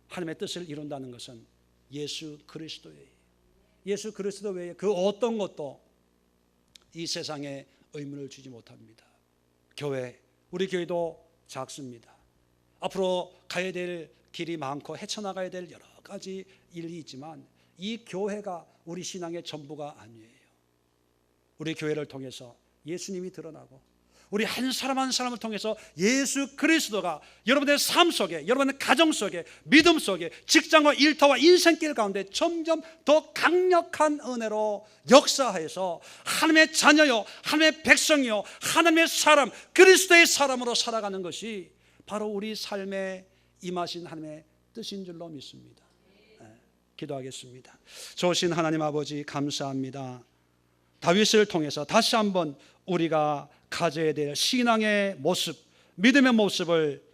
하나님의 뜻을 이룬다는 것은 예수 그리스도 외에 그 어떤 것도 이 세상에 의미를 주지 못합니다. 교회, 우리 교회도 작습니다. 앞으로 가야 될 길이 많고 헤쳐나가야 될 여러 가지 일이 있지만 이 교회가 우리 신앙의 전부가 아니에요. 우리 교회를 통해서 예수님이 드러나고 우리 한 사람 한 사람을 통해서 예수 그리스도가 여러분의 삶 속에, 여러분의 가정 속에, 믿음 속에, 직장과 일터와 인생길 가운데 점점 더 강력한 은혜로 역사하여서 하나님의 자녀요, 하나님의 백성이요, 하나님의 사람, 그리스도의 사람으로 살아가는 것이 바로 우리 삶에 임하신 하나님의 뜻인 줄로 믿습니다. 기도하겠습니다. 좋으신 하나님 아버지, 감사합니다. 다윗을 통해서 다시 한번 우리가 가져야 될 신앙의 모습, 믿음의 모습을